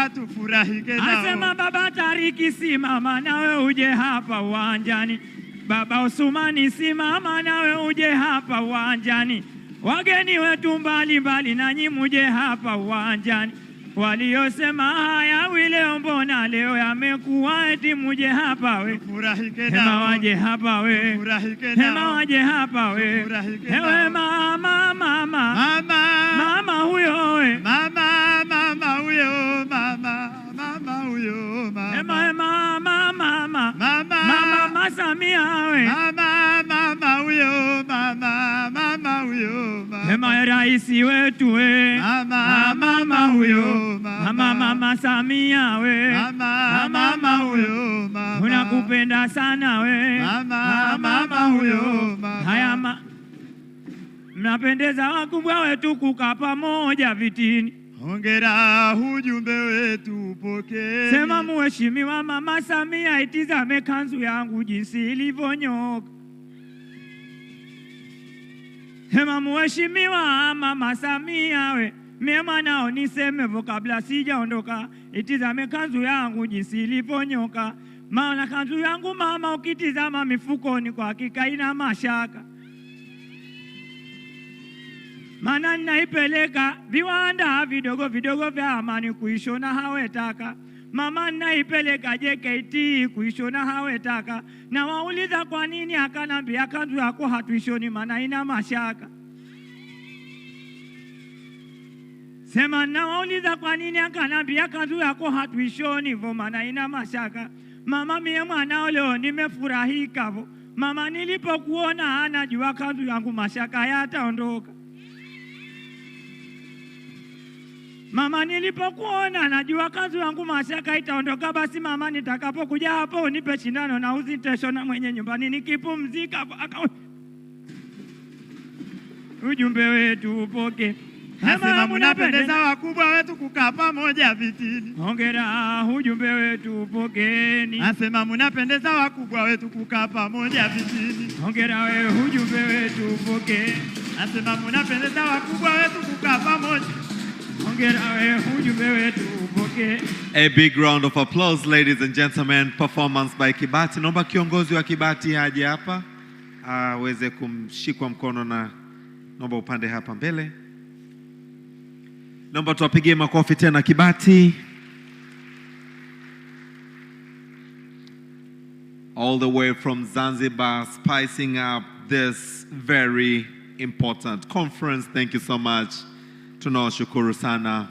tufurahike nao. Asema baba Tariki simama nawe uje hapa uwanjani. Baba Usumani simama nawe uje hapa uwanjani. Wageni wetu mbali mbali nanyi muje hapa uwanjani. Waliosema haya leo mbona leo yamekuwa eti muje hapa we. Tufurahike nao. Hema waje hapa we. Tufurahike nao. Hema waje hapa we. Tufurahike Ewe nao. mama huyo we. Mama huyo mama huyo Hema mama Samia we. mama huyo mama huyo Hema Rais wetu we. mama huyo Mama Samia we. mama huyo Unakupenda sana we. mama huyo Haya mnapendeza wakubwa wetu kukaa pamoja vitini. Hongera ujumbe wetu upokee. Sema Mheshimiwa Mama Samia, itizame kanzu yangu jinsi ilivyonyoka. Sema Mheshimiwa Mama Samia we, mie mwanao nisemevo kabla sijaondoka. Itizame kanzu yangu jinsi ilivyonyoka. Maana kanzu yangu mama ukitizama mifukoni kwa hakika ina mashaka. Mana naipeleka viwanda vidogo vidogo vya Amani kuishona hawetaka. Mama naipeleka JKT kuishona hawetaka. Na wauliza kwa nini akanambia kanzu yako hatuishoni mana ina mashaka. Sema na wauliza kwa nini akanambia kanzu yako hatuishoni vo mana ina mashaka. Mama mie mwanao leo nimefurahika vo. Mama nilipokuona anajua kanzu yangu mashaka yataondoka. Mama nilipokuona najua kanzu yangu mashaka itaondoka. Basi mama nitakapokuja hapo unipe shindano na uzi nitashona mwenye nyumbani nikipumzika. Ujumbe wetu upoke. Asema mnapendeza wakubwa wetu kukaa pamoja vitini. Hongera ujumbe wetu upokeni. Asema mnapendeza wakubwa wetu kukaa pamoja vitini. Hongera wewe ujumbe wetu upokeni. Asema mnapendeza wakubwa wetu kukaa pamoja. A big round of applause, ladies and gentlemen. Performance by Kibati. Naomba kiongozi wa Kibati haje hapa aweze kumshikwa mkono na naomba upande hapa mbele. Naomba tuwapigie makofi tena Kibati. All the way from Zanzibar, spicing up this very important conference. Thank you so much. Tunawashukuru sana.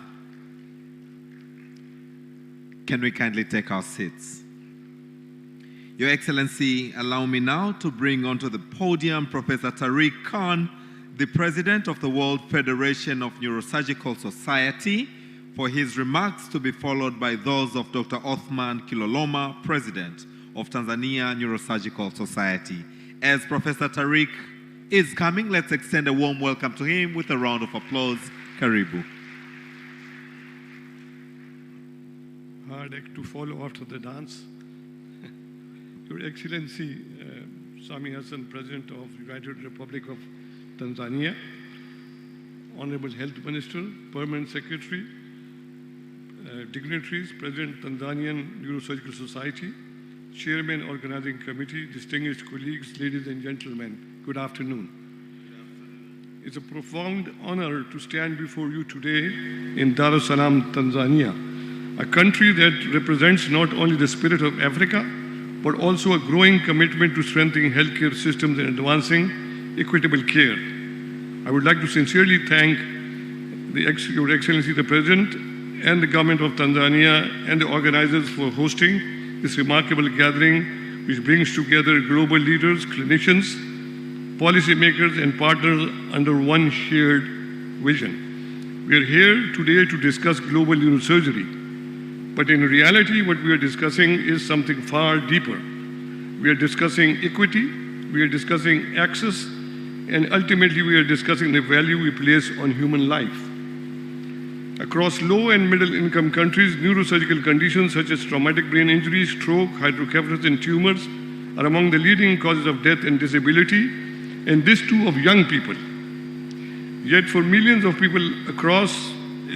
Can we kindly take our seats? Your Excellency, allow me now to bring onto the podium Professor Tariq Khan, the President of the World Federation of Neurosurgical Society, for his remarks to be followed by those of Dr. Othman Kiloloma, President of Tanzania Neurosurgical Society. As Professor Tariq is coming, let's extend a warm welcome to him with a round of applause. Karibu. Hard act to follow after the dance. Your Excellency, Samia Hassan, President of the United Republic of Tanzania, Honorable Health Minister, Permanent Secretary, dignitaries, President Tanzanian Neurosurgical Society, Chairman Organizing Committee, distinguished colleagues, ladies and gentlemen, good afternoon. It's a profound honor to stand before you today in Dar es Salaam, Tanzania, a country that represents not only the spirit of Africa, but also a growing commitment to strengthening healthcare systems and advancing equitable care. I would like to sincerely thank Your Excellency the President and the government of Tanzania and the organizers for hosting this remarkable gathering, which brings together global leaders, clinicians, policymakers and partners under one shared vision. We are here today to discuss global neurosurgery, but in reality what we are discussing is something far deeper. We are discussing equity, we are discussing access, and ultimately we are discussing the value we place on human life. Across low and middle income countries, neurosurgical conditions such as traumatic brain injury, stroke, hydrocephalus and tumors are among the leading causes of death and disability, and this too of young people. Yet for millions of people across,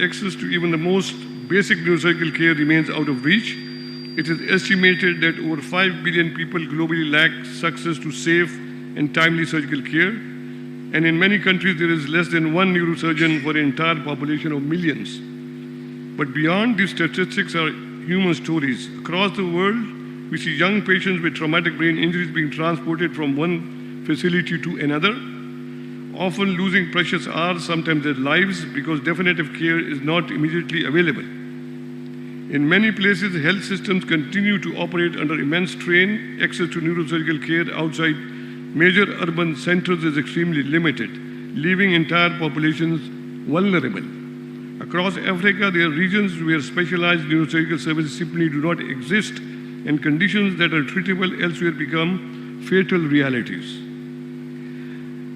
access to even the most basic neurosurgical care remains out of reach. It is estimated that over 5 billion people globally lack access to safe and timely surgical care. And in many countries, there is less than one neurosurgeon for an entire population of millions. But beyond these statistics are human stories. Across the world, we see young patients with traumatic brain injuries being transported from one facility to another, often losing precious hours, sometimes their lives, because definitive care is not immediately available. In many places, health systems continue to operate under immense strain. Access to neurosurgical care outside major urban centers is extremely limited, leaving entire populations vulnerable. Across Africa, there are regions where specialized neurosurgical services simply do not exist, and conditions that are treatable elsewhere become fatal realities.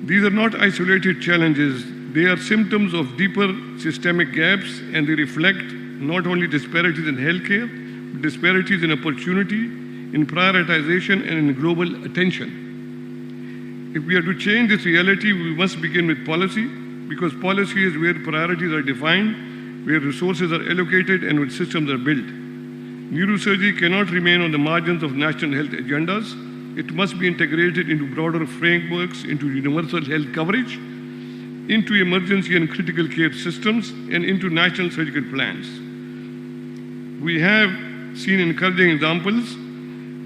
These are not isolated challenges. They are symptoms of deeper systemic gaps, and they reflect not only disparities in healthcare, but disparities in opportunity, in prioritization, and in global attention. If we are to change this reality, we must begin with policy, because policy is where priorities are defined, where resources are allocated, and where systems are built. Neurosurgery cannot remain on the margins of national health agendas. It must be integrated into broader frameworks, into universal health coverage, into emergency and critical care systems, and into national surgical plans. We have seen encouraging examples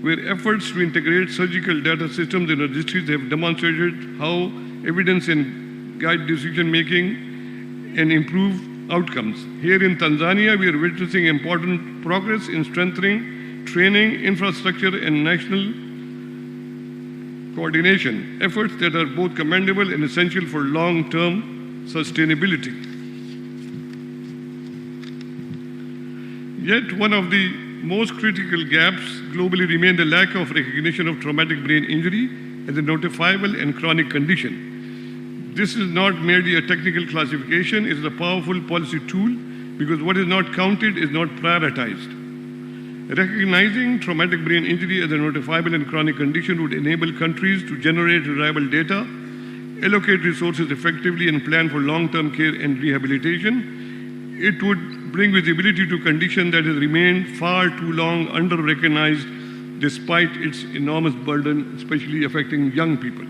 where efforts to integrate surgical data systems and registries have demonstrated how evidence and guide decision-making and improve outcomes. Here in Tanzania, we are witnessing important progress in strengthening training, infrastructure, and national coordination, efforts that are both commendable and essential for long-term sustainability. Yet one of the most critical gaps globally remain the lack of recognition of traumatic brain injury as a notifiable and chronic condition. This is not merely a technical classification, it is a powerful policy tool because what is not counted is not prioritized. Recognizing traumatic brain injury as a notifiable and chronic condition would enable countries to generate reliable data, allocate resources effectively, and plan for long-term care and rehabilitation. It would bring visibility to a condition that has remained far too long under-recognized despite its enormous burden, especially affecting young people.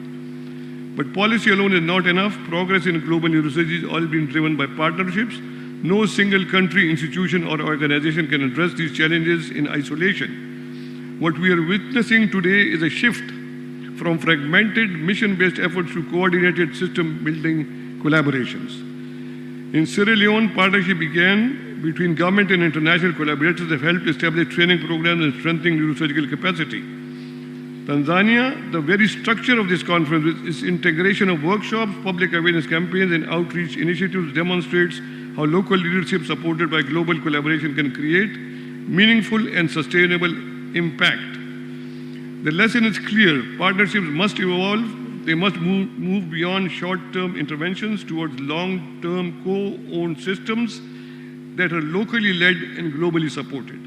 But policy alone is not enough. Progress in global neurosurgery is all being driven by partnerships. No single country, institution, or organization can address these challenges in isolation. What we are witnessing today is a shift from fragmented, mission-based efforts to coordinated system-building collaborations. In Sierra Leone, partnership began between government and international collaborators that helped establish training programs and strengthening neurosurgical capacity. Tanzania, the very structure of this conference, its integration of workshops, public awareness campaigns, and outreach initiatives demonstrates how local leadership supported by global collaboration can create meaningful and sustainable impact. The lesson is clear. Partnerships must evolve. They must move beyond short-term interventions towards long-term co-owned systems that are locally led and globally supported.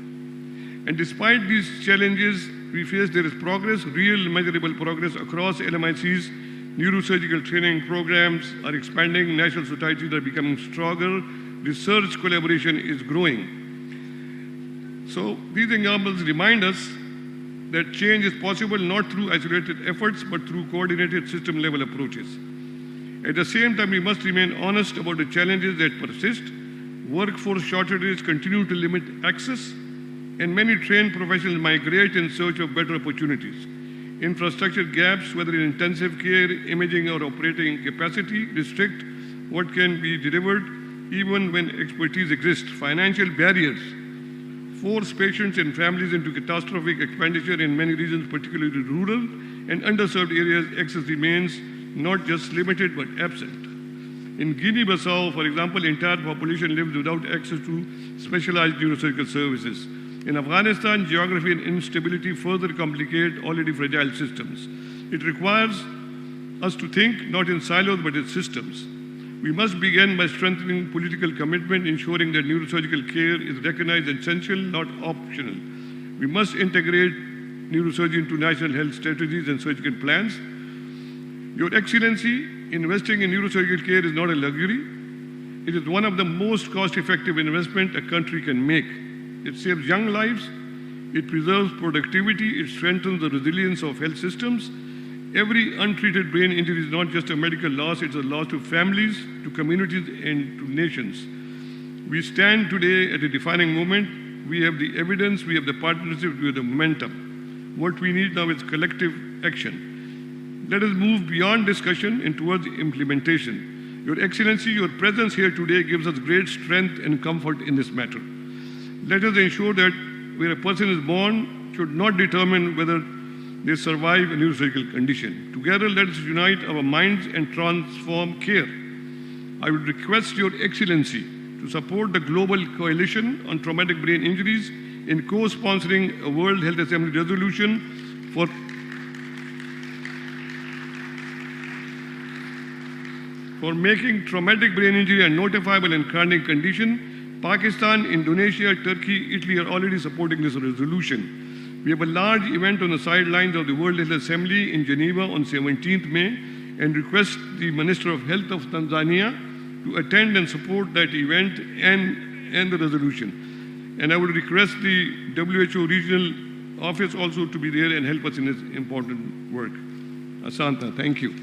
And despite these challenges we face, there is progress, real measurable progress across LMICs. Neurosurgical training programs are expanding, national societies are becoming stronger, research collaboration is growing. So these examples remind us that change is possible not through isolated efforts, but through coordinated system-level approaches. At the same time, we must remain honest about the challenges that persist. Workforce shortages continue to limit access, and many trained professionals migrate in search of better opportunities. Infrastructure gaps, whether in intensive care, imaging, or operating capacity, restrict what can be delivered even when expertise exists. Financial barriers force patients and families into catastrophic expenditure in many regions, particularly rural and underserved areas. Access remains not just limited but absent. In Guinea-Bissau, for example, the entire population lives without access to specialized neurosurgical services. In Afghanistan, geography and instability further complicate already fragile systems. It requires us to think not in silos but in systems. We must begin by strengthening political commitment, ensuring that neurosurgical care is recognized and essential, not optional. We must integrate neurosurgery into national health strategies and surgical plans. Your Excellency, investing in neurosurgical care is not a luxury. It is one of the most cost-effective investments a country can make. It saves young lives, it preserves productivity, it strengthens the resilience of health systems. Every untreated brain injury is not just a medical loss, it's a loss to families, to communities, and to nations. We stand today at a defining moment. We have the evidence, we have the partnership, we have the momentum. What we need now is collective action. Let us move beyond discussion and towards implementation. Your Excellency, your presence here today gives us great strength and comfort in this matter. Let us ensure that where a person is born should not determine whether they survive a neurosurgical condition. Together, let us unite our minds and transform care. I would request Your Excellency to support the Global Coalition on Traumatic Brain Injuries in co-sponsoring a World Health Assembly resolution for making traumatic brain injury a notifiable and chronic condition. Pakistan, Indonesia, Turkey, Italy are already supporting this resolution. We have a large event on the sidelines of the World Health Assembly in Geneva on 17th May and request the Minister of Health of Tanzania to attend and support that event and the resolution. And I would request the WHO regional office also to be there and help us in this important work. Asanta, thank you.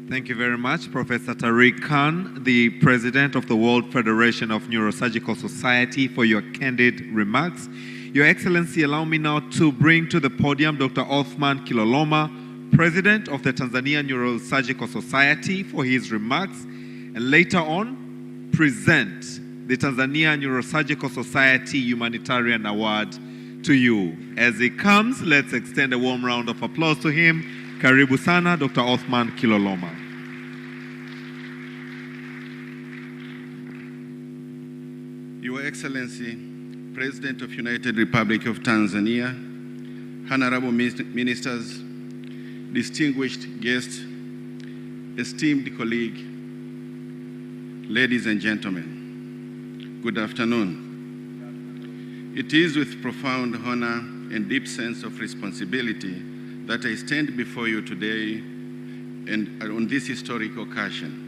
Thank you very much, Professor Tariq Khan, the President of the World Federation of Neurosurgical Society, for your candid remarks. Your Excellency, allow me now to bring to the podium Dr. Othman Kiloloma, President of the Tanzania Neurosurgical Society, for his remarks, and later on, present the Tanzania Neurosurgical Society Humanitarian Award to you. As he comes, let's extend a warm round of applause to him. Karibu sana, Dr. Othman Kiloloma. Your Excellency, President of United Republic of Tanzania, honorable ministers, distinguished guests, esteemed colleague, ladies and gentlemen, good afternoon. It is with profound honor and deep sense of responsibility that I stand before you today and on this historic occasion.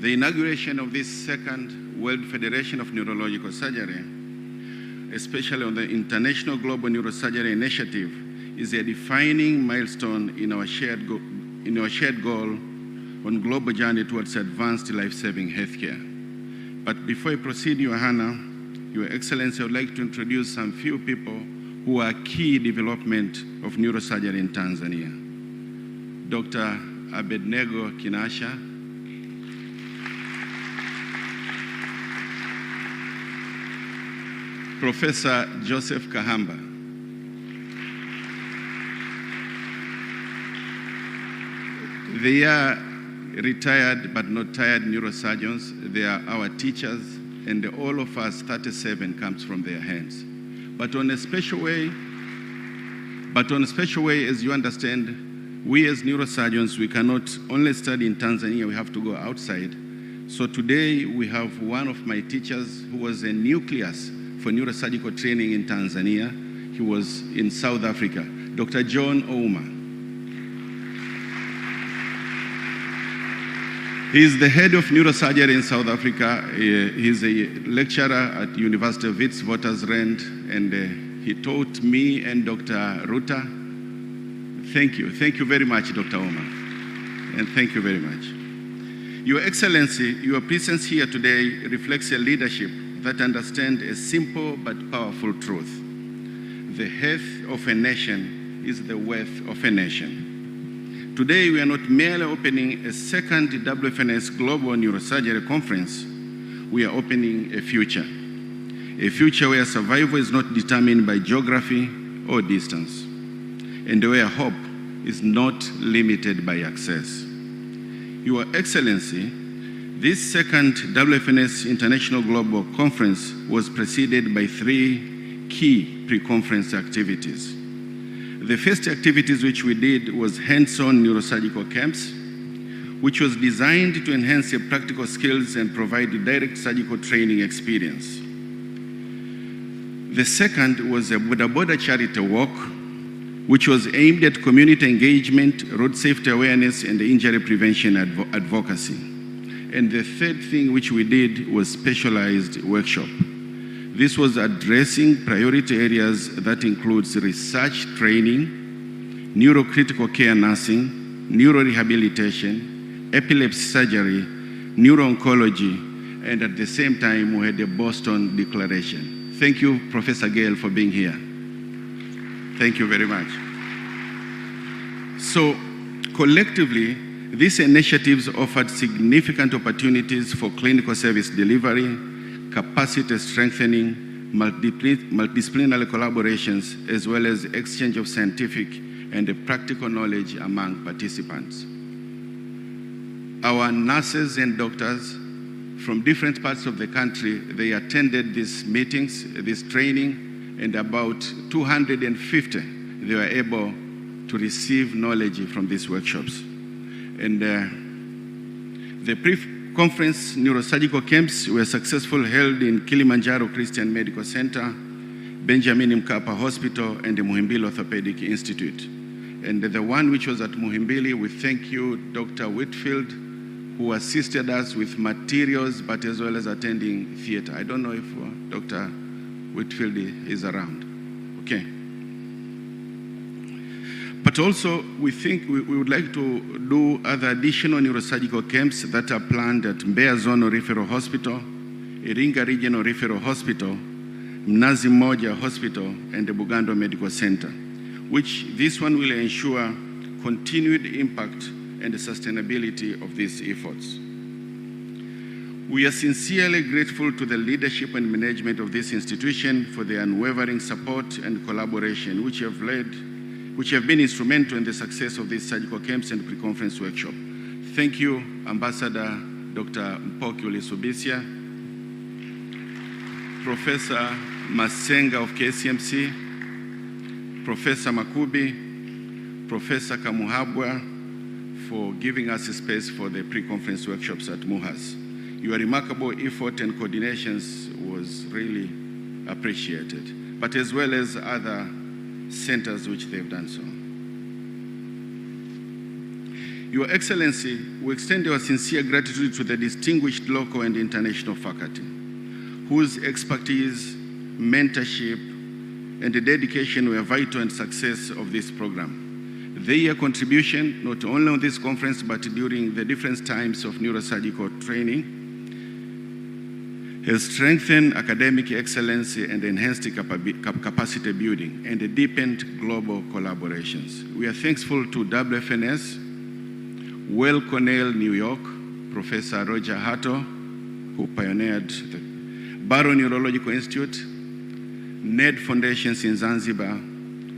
The inauguration of this second World Federation of Neurological Surgery, especially on the International Global Neurosurgery Initiative, is a defining milestone in our shared goal on global journey towards advanced life-saving healthcare. But before I proceed, Your Honor, Your Excellency, I would like to introduce some few people who are key development of neurosurgery in Tanzania. Dr. Abednego Kinasha, Professor Joseph Kahamba, they are retired but not tired neurosurgeons. They are our teachers, and all of us, 37, comes from their hands. But on a special way, as you understand, we as neurosurgeons, we cannot only study in Tanzania, we have to go outside. So today we have one of my teachers who was a nucleus for neurosurgical training in Tanzania. He was in South Africa, Dr. John Ouma. He is the head of neurosurgery in South Africa. He's a lecturer at University of Witwatersrand, and he taught me and Dr. Ruta. Thank you. Thank you very much, Dr. Ouma. And thank you very much. Your Excellency, your presence here today reflects a leadership that understands a simple but powerful truth. The health of a nation is the wealth of a nation. Today, we are not merely opening a second Wfns Global Neurosurgery Conference, we are opening a future where survival is not determined by geography or distance, and where hope is not limited by access. Your Excellency, this second Wfns International Global Conference was preceded by 3 key pre-conference activities. The first activities which we did was hands-on neurosurgical camps, which was designed to enhance your practical skills and provide direct surgical training experience. The second was a border-border charity walk, which was aimed at community engagement, road safety awareness, and injury prevention advocacy. And the third thing which we did was specialized workshop. This was addressing priority areas that includes research training, neurocritical care nursing, neurorehabilitation, epilepsy surgery, neuro-oncology, and at the same time we had a Boston Declaration. Thank you, Professor Gale, for being here. Thank you very much. So, collectively, these initiatives offered significant opportunities for clinical service delivery, capacity strengthening, multidisciplinary collaborations, as well as exchange of scientific and practical knowledge among participants. Our nurses and doctors from different parts of the country, they attended these meetings, this training, and about 250, they were able to receive knowledge from these workshops. And the pre-conference neurosurgical camps were successfully held in Kilimanjaro Christian Medical Center, Benjamin Mkapa Hospital, and the Muhimbili Orthopedic Institute. And the one which was at Muhimbili, we thank you, Dr. Whitfield, who assisted us with materials, but as well as attending theater. I don't know if Dr. Whitfield is around. Okay. But also, we think we would like to do other additional neurosurgical camps that are planned at Mbeya Zonal Referral Hospital, Iringa Regional Referral Hospital, Mnazi Mmoja Hospital, and the Bugando Medical Center, which this one will ensure continued impact and the sustainability of these efforts. We are sincerely grateful to the leadership and management of this institution for their unwavering support and collaboration, which have been instrumental in the success of these surgical camps and pre-conference workshop. Thank you, Ambassador Dr. Mpoki Ulisubisya, Professor Masenga of KCMC, Professor Makubi, Professor Kamuhabwa, for giving us a space for the pre-conference workshops at MUHAS. Your remarkable effort and coordinations was really appreciated, but as well as other centers which they've done so. Your Excellency, we extend our sincere gratitude to the distinguished local and international faculty, whose expertise, mentorship, and the dedication were vital in success of this program. Their contribution, not only on this conference, but during the different times of neurosurgical training, has strengthened academic excellence and enhanced capacity building and deepened global collaborations. We are thankful to Wfns, Weill Cornell, New York, Professor Roger Hatto, who pioneered the Barrow Neurological Institute, NED Foundations in Zanzibar,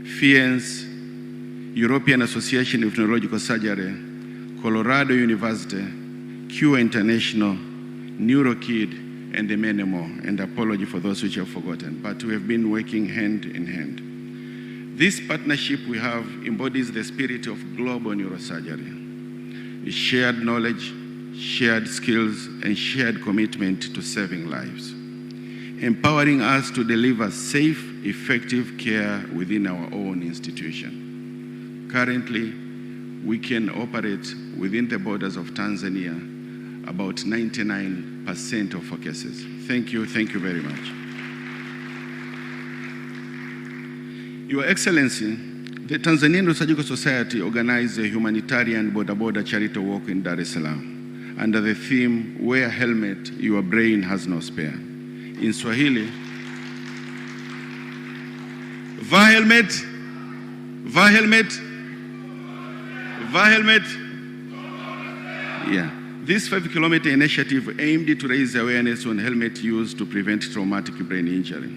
Wfns, European Association of Neurological Surgery, Colorado University, Cure International, NeuroKid, and many more. And apology for those which I've forgotten, but we have been working hand in hand. This partnership we have embodies the spirit of global neurosurgery. It's shared knowledge, shared skills, and shared commitment to saving lives, empowering us to deliver safe, effective care within our own institution. Currently, we can operate within the borders of Tanzania about 99% of our cases. Thank you very much. Your Excellency, the Tanzanian Neurosurgical Society organized a humanitarian border charity walk in Dar es Salaam under the theme, "Wear a helmet, your brain has no spare." In Swahili, vaa helmet, vaa helmet, vaa helmet. Yeah. This 5-kilometer initiative aimed to raise awareness on helmet use to prevent traumatic brain injury.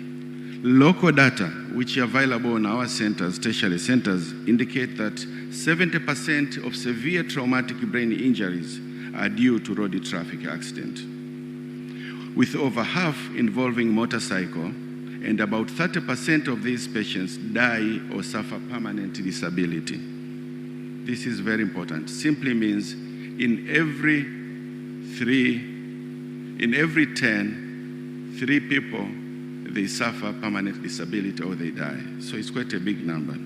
Local data, which are available in our centers, tertiary centers, indicate that 70% of severe traumatic brain injuries are due to road traffic accident, with over half involving motorcycle, and about 30% of these patients die or suffer permanent disability. This is very important. Simply means in every 10, 3 people, they suffer permanent disability or they die. So it's quite a big number.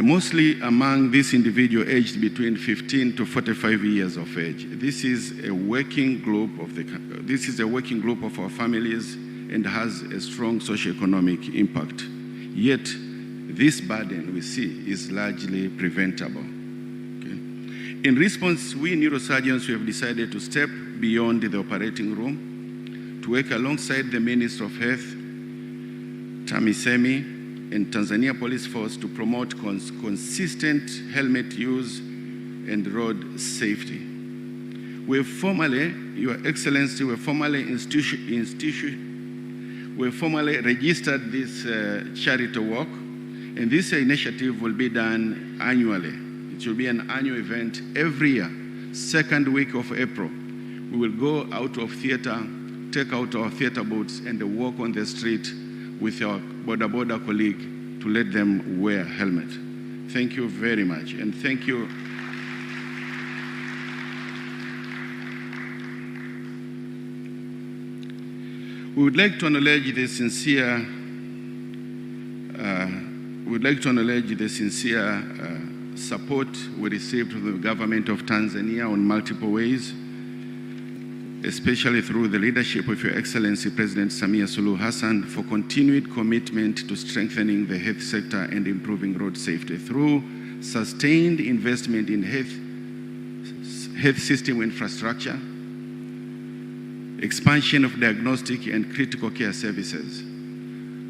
mostly among these individuals aged between 15 to 45 years of age. This is a working group of our families and has a strong socioeconomic impact. Yet, this burden we see is largely preventable. Okay. In response, we neurosurgeons have decided to step beyond the operating room to work alongside the Minister of Health, TAMISEMI, and Tanzania Police Force to promote consistent helmet use and road safety. We have formally, Your Excellency, we have formally registered this charity walk, and this initiative will be done annually. It will be an annual event every year, second week of April. We will go out of theater, take out our theater boots, and walk on the street with our border colleague to let them wear a helmet. Thank you very much, and thank you. We would like to acknowledge the sincere support we received from the government of Tanzania on multiple ways, especially through the leadership of Your Excellency President Samia Suluhu Hassan for continued commitment to strengthening the health sector and improving road safety through sustained investment in health system infrastructure, expansion of diagnostic and critical care services.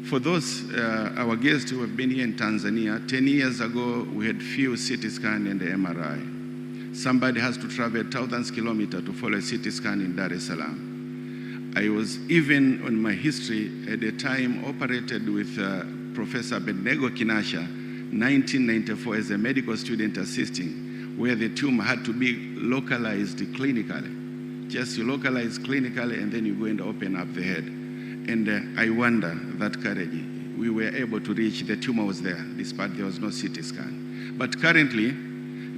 For those, our guests who have been here in Tanzania, 10 years ago, we had few CT scan and MRI. Somebody has to travel thousands of kilometers to follow a CT scan in Dar es Salaam. I was even on my history at the time operated with Professor Benego Kinasha, 1994 as a medical student assisting, where the tumor had to be localized clinically. Just you localize clinically and then you go and open up the head. And I wonder that courage, we were able to reach, the tumor was there, despite there was no CT scan. But currently,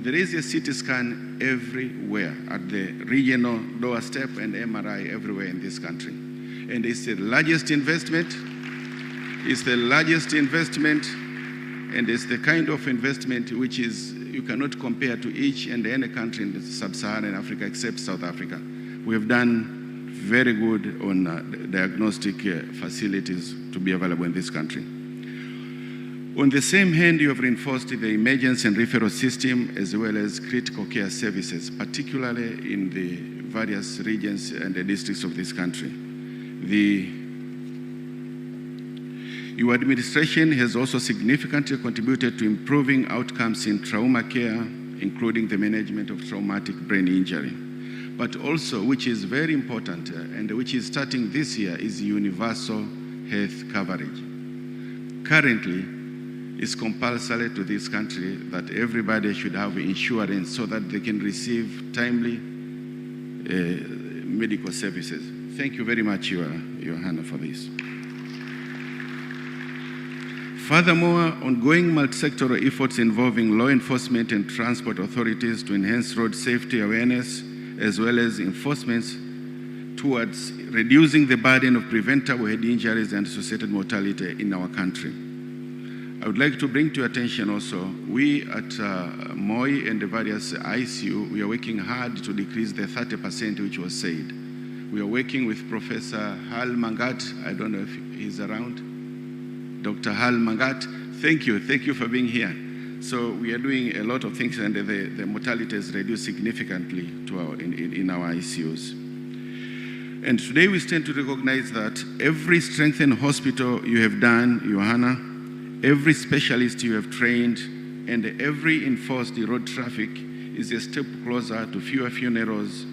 there is a CT scan everywhere at the regional doorstep and MRI everywhere in this country. And it's the largest investment, and it's the kind of investment which is, you cannot compare to each and any country in sub-Saharan Africa except South Africa. We have done very good on diagnostic facilities to be available in this country. On the same hand, you have reinforced the emergency and referral system as well as critical care services, particularly in the various regions and the districts of this country. Your administration has also significantly contributed to improving outcomes in trauma care, including the management of traumatic brain injury. But also, which is very important and which is starting this year, is universal health coverage. Currently, it's compulsory to this country that everybody should have insurance so that they can receive timely medical services. Thank you very much, Your Honor, for this. Furthermore, ongoing multi-sectoral efforts involving law enforcement and transport authorities to enhance road safety awareness, as well as enforcements towards reducing the burden of preventable head injuries and associated mortality in our country. I would like to bring to your attention also, we at MOI and the various ICU, we are working hard to decrease the 30% which was said. We are working with Professor Hal Mangat. I don't know if he's around. Dr. Hal Mangat, thank you for being here. So we are doing a lot of things, and the mortality is reduced significantly in our ICUs. And today we stand to recognize that every strengthened hospital you have done, Johanna, every specialist you have trained, and every enforced road traffic is a step closer to fewer funerals,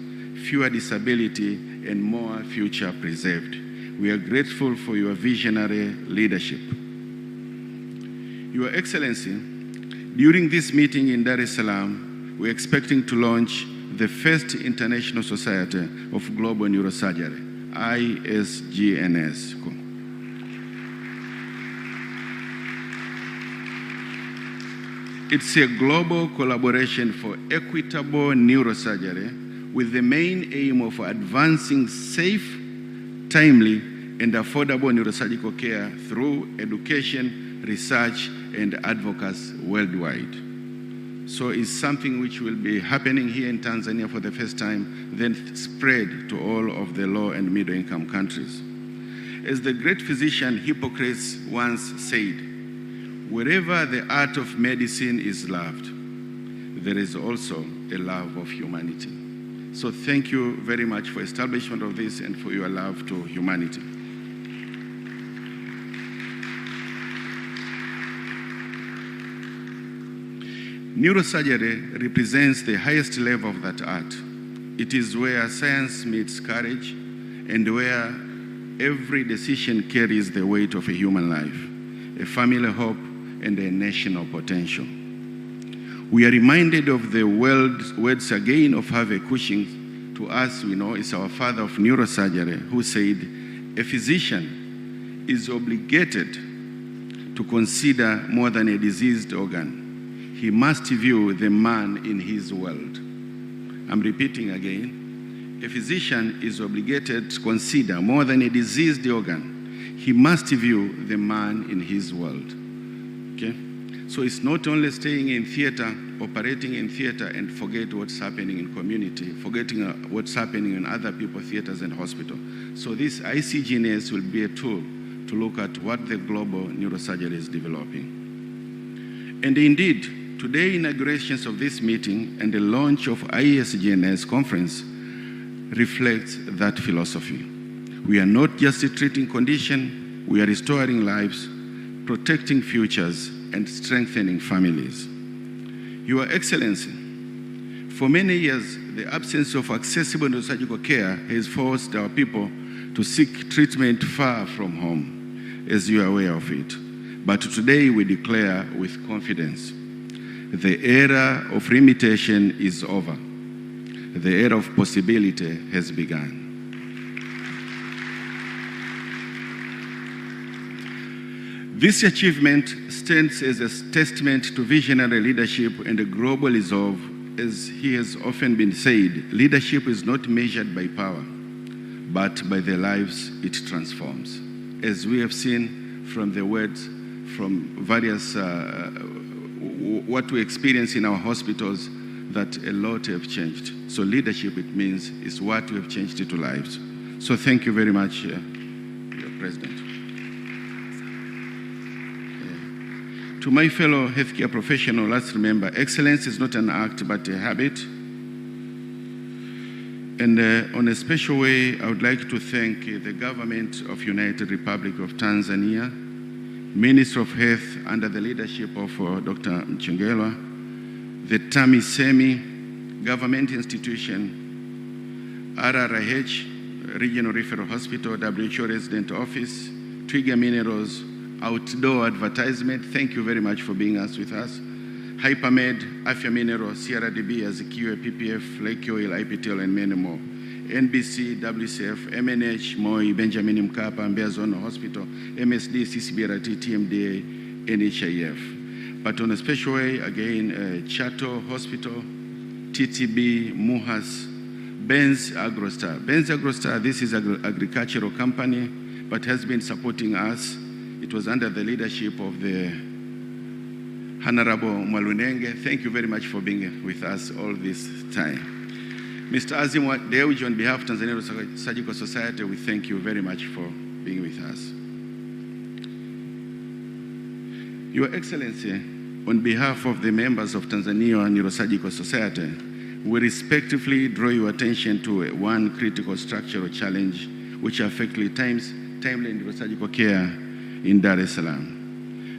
fewer disability, and more future preserved. We are grateful for your visionary leadership. Your Excellency, during this meeting in Dar es Salaam, we're expecting to launch the first International Society of Global Neurosurgery, ISGNS. It's a global collaboration for equitable neurosurgery with the main aim of advancing safe, timely, and affordable neurosurgical care through education, research, and advocates worldwide. So it's something which will be happening here in Tanzania for the first time, then spread to all of the low and middle income countries. As the great physician Hippocrates once said, wherever the art of medicine is loved, there is also a love of humanity. So thank you very much for establishment of this and for your love to humanity. Neurosurgery represents the highest level of that art. It is where science meets courage and where every decision carries the weight of a human life, a family hope, and a national potential. We are reminded of the words again of Harvey Cushing, to us we know is our father of neurosurgery, who said, a physician is obligated to consider more than a diseased organ. He must view the man in his world. I'm repeating again. A physician is obligated to consider more than a diseased organ. He must view the man in his world. Okay? So it's not only staying in theater, operating in theater, and forget what's happening in community, forgetting what's happening in other people's theaters and hospitals. So this ICGNS will be a tool to look at what the global neurosurgery is developing. And indeed, today inaugurations of this meeting and the launch of ISGNS conference reflects that philosophy. We are not just treating condition, we are restoring lives, protecting futures, and strengthening families. Your Excellency, for many years, the absence of accessible neurosurgical care has forced our people to seek treatment far from home, as you are aware of it. But today we declare with confidence, the era of limitation is over. The era of possibility has begun. This achievement stands as a testament to visionary leadership and a global resolve. As he has often been said, leadership is not measured by power, but by the lives it transforms. As we have seen from the words from various what we experience in our hospitals, that a lot have changed. So leadership, it means, is what we have changed into lives. So thank you very much, your President. To my fellow healthcare professionals, let's remember, excellence is not an act, but a habit. And on a special way, I would like to thank the government of United Republic of Tanzania, Minister of Health under the leadership of Dr. Mchengerwa, the TAMISEMI government institution, RRH, Regional Referral Hospital, WHO Resident Office, Trigger Minerals, Outdoor Advertisement, thank you very much for being with us. Hypermed, Afya Mineral, CRDB, Azikiwe, PPF, Lake Oil, IPTL, and many more. NBC, WCF, MNH, MOI, Benjamin Mkapa, Mbeya Zone Hospital, MSD, CCBRT, TMDA, NHIF. But on a special way, again, Chato Hospital, TTB, MUHAS, Benz Agrostar. Benz Agrostar, this is an agricultural company, but has been supporting us. It was under the leadership of the Honorable Mwalunenge. Thank you very much for being with us all this time. Mr. Azim Dewji, on behalf of Tanzania Surgical Society, we thank you very much for being with us. Your Excellency, on behalf of the members of Tanzania Neurosurgical Society, we respectfully draw your attention to one critical structural challenge which affects timely neurosurgical care in Dar es Salaam.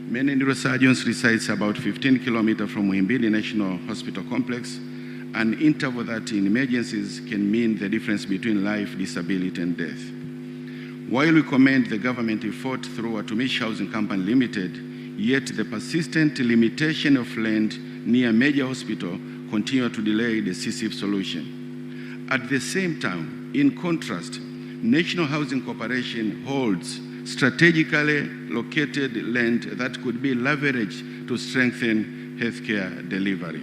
Many neurosurgeons reside about 15 kilometers from Muhimbili National Hospital Complex, an interval that in emergencies can mean the difference between life, disability, and death. While we commend the government effort through Watumishi Housing Company Limited, yet the persistent limitation of land near major hospital continue to delay the decisive solution. At the same time, in contrast, National Housing Corporation holds strategically located land that could be leveraged to strengthen healthcare delivery.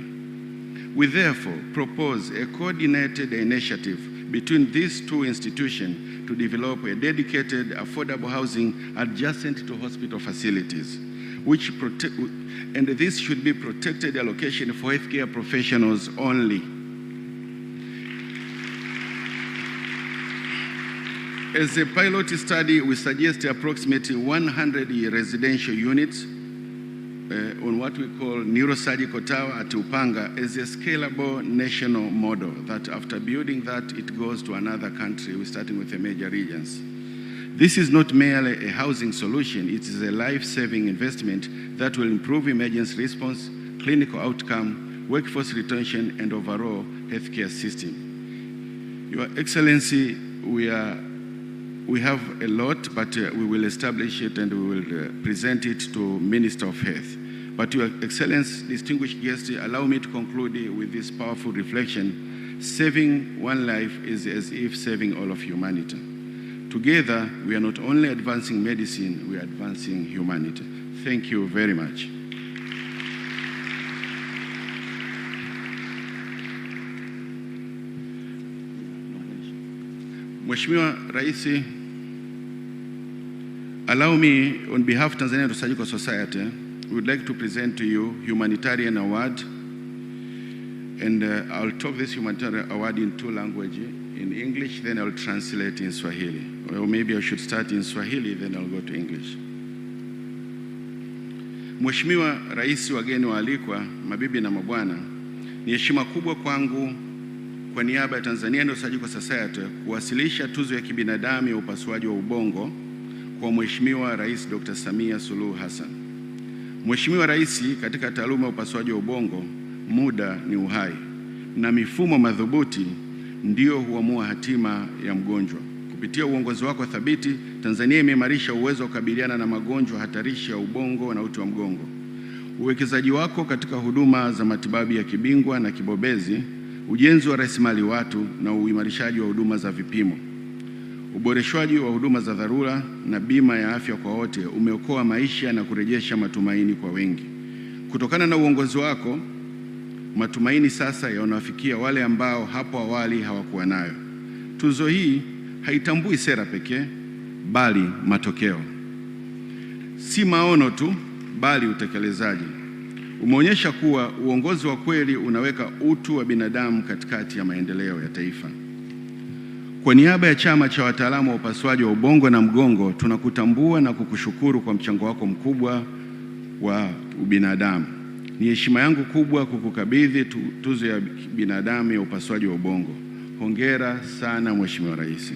We therefore propose a coordinated initiative between these two institutions to develop a dedicated, affordable housing adjacent to hospital facilities. and this should be protected allocation for healthcare professionals only. As a pilot study, we suggest approximately 100 residential units on what we call neurosurgical tower at Upanga as a scalable national model, that after building that, it goes to another country, starting with the major regions. This is not merely a housing solution, it is a life-saving investment that will improve emergency response, clinical outcome, workforce retention, and overall healthcare system. Your Excellency, we have a lot, but we will establish it and we will present it to Minister of Health. But Your Excellency, distinguished guests, allow me to conclude with this powerful reflection. Saving one life is as if saving all of humanity. Together, we are not only advancing medicine, we are advancing humanity. Thank you very much. Mheshimiwa Rais, allow me, on behalf of Tanzania Neurosurgical Society, we would like to present to you humanitarian award. And I'll talk this humanitarian award in two languages, in English, then I'll translate in Swahili. Or maybe I should start in Swahili, then I'll go to English. Mheshimiwa Rais, wageni waalikwa, mabibi na mabwana, ni heshima kubwa kwangu kwa niaba ya Tanzania Neurosurgical Society kuwasilisha tuzo ya kibinadamu ya upasuaji wa ubongo kwa Mheshimiwa Rais Dr. Samia Suluhu Hassan. Mheshimiwa Rais, katika taaluma ya upasuaji wa ubongo, muda ni uhai na mifumo madhubuti ndio huamua hatima ya mgonjwa. Kupitia uongozi wako thabiti, Tanzania imeimarisha uwezo wa kukabiliana na magonjwa hatarishi ya ubongo na uti wa mgongo. Uwekezaji wako katika huduma za matibabu ya kibingwa na kibobezi, ujenzi wa rasilimali watu na uimarishaji wa huduma za vipimo, uboreshwaji wa huduma za dharura na bima ya afya kwa wote umeokoa maisha na kurejesha matumaini kwa wengi. Kutokana na uongozi wako, matumaini sasa yanawafikia wale ambao hapo awali hawakuwa nayo. Tuzo hii haitambui sera pekee, bali matokeo. Si maono tu, bali utekelezaji. Umeonyesha kuwa uongozi wa kweli unaweka utu wa binadamu katikati ya maendeleo ya taifa. Kwa niaba ya chama cha wataalamu wa upasuaji wa ubongo na mgongo, tunakutambua na kukushukuru kwa mchango wako mkubwa wa ubinadamu. Ni heshima yangu kubwa kukukabidhi tuzo ya binadamu ya upasuaji wa ubongo. Hongera sana Mheshimiwa Rais.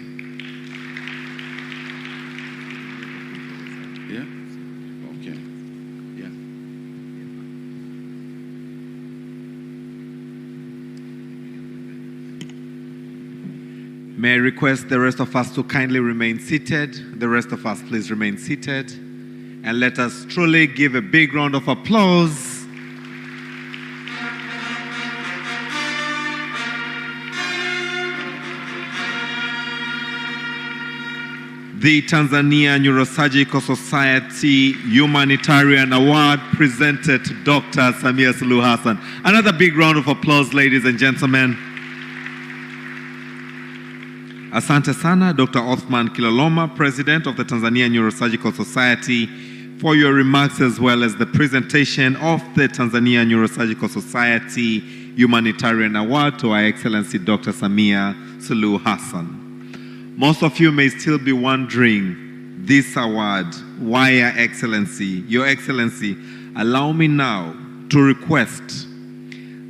Yeah? Okay. Yeah. May I request the rest of us to kindly remain seated. The rest of us, please remain seated. And let us truly give a big round of applause the Tanzania Neurosurgical Society Humanitarian Award presented to Dr. Samia Suluhu Hassan. Another big round of applause, ladies and gentlemen. Asante sana, Dr. Othman Kiloloma, President of the Tanzania Neurosurgical Society, for your remarks as well as the presentation of the Tanzania Neurosurgical Society Humanitarian Award to Our Excellency Dr. Samia Suluhu Hassan. Most of you may still be wondering, this award, why Your Excellency? Your Excellency, allow me now to request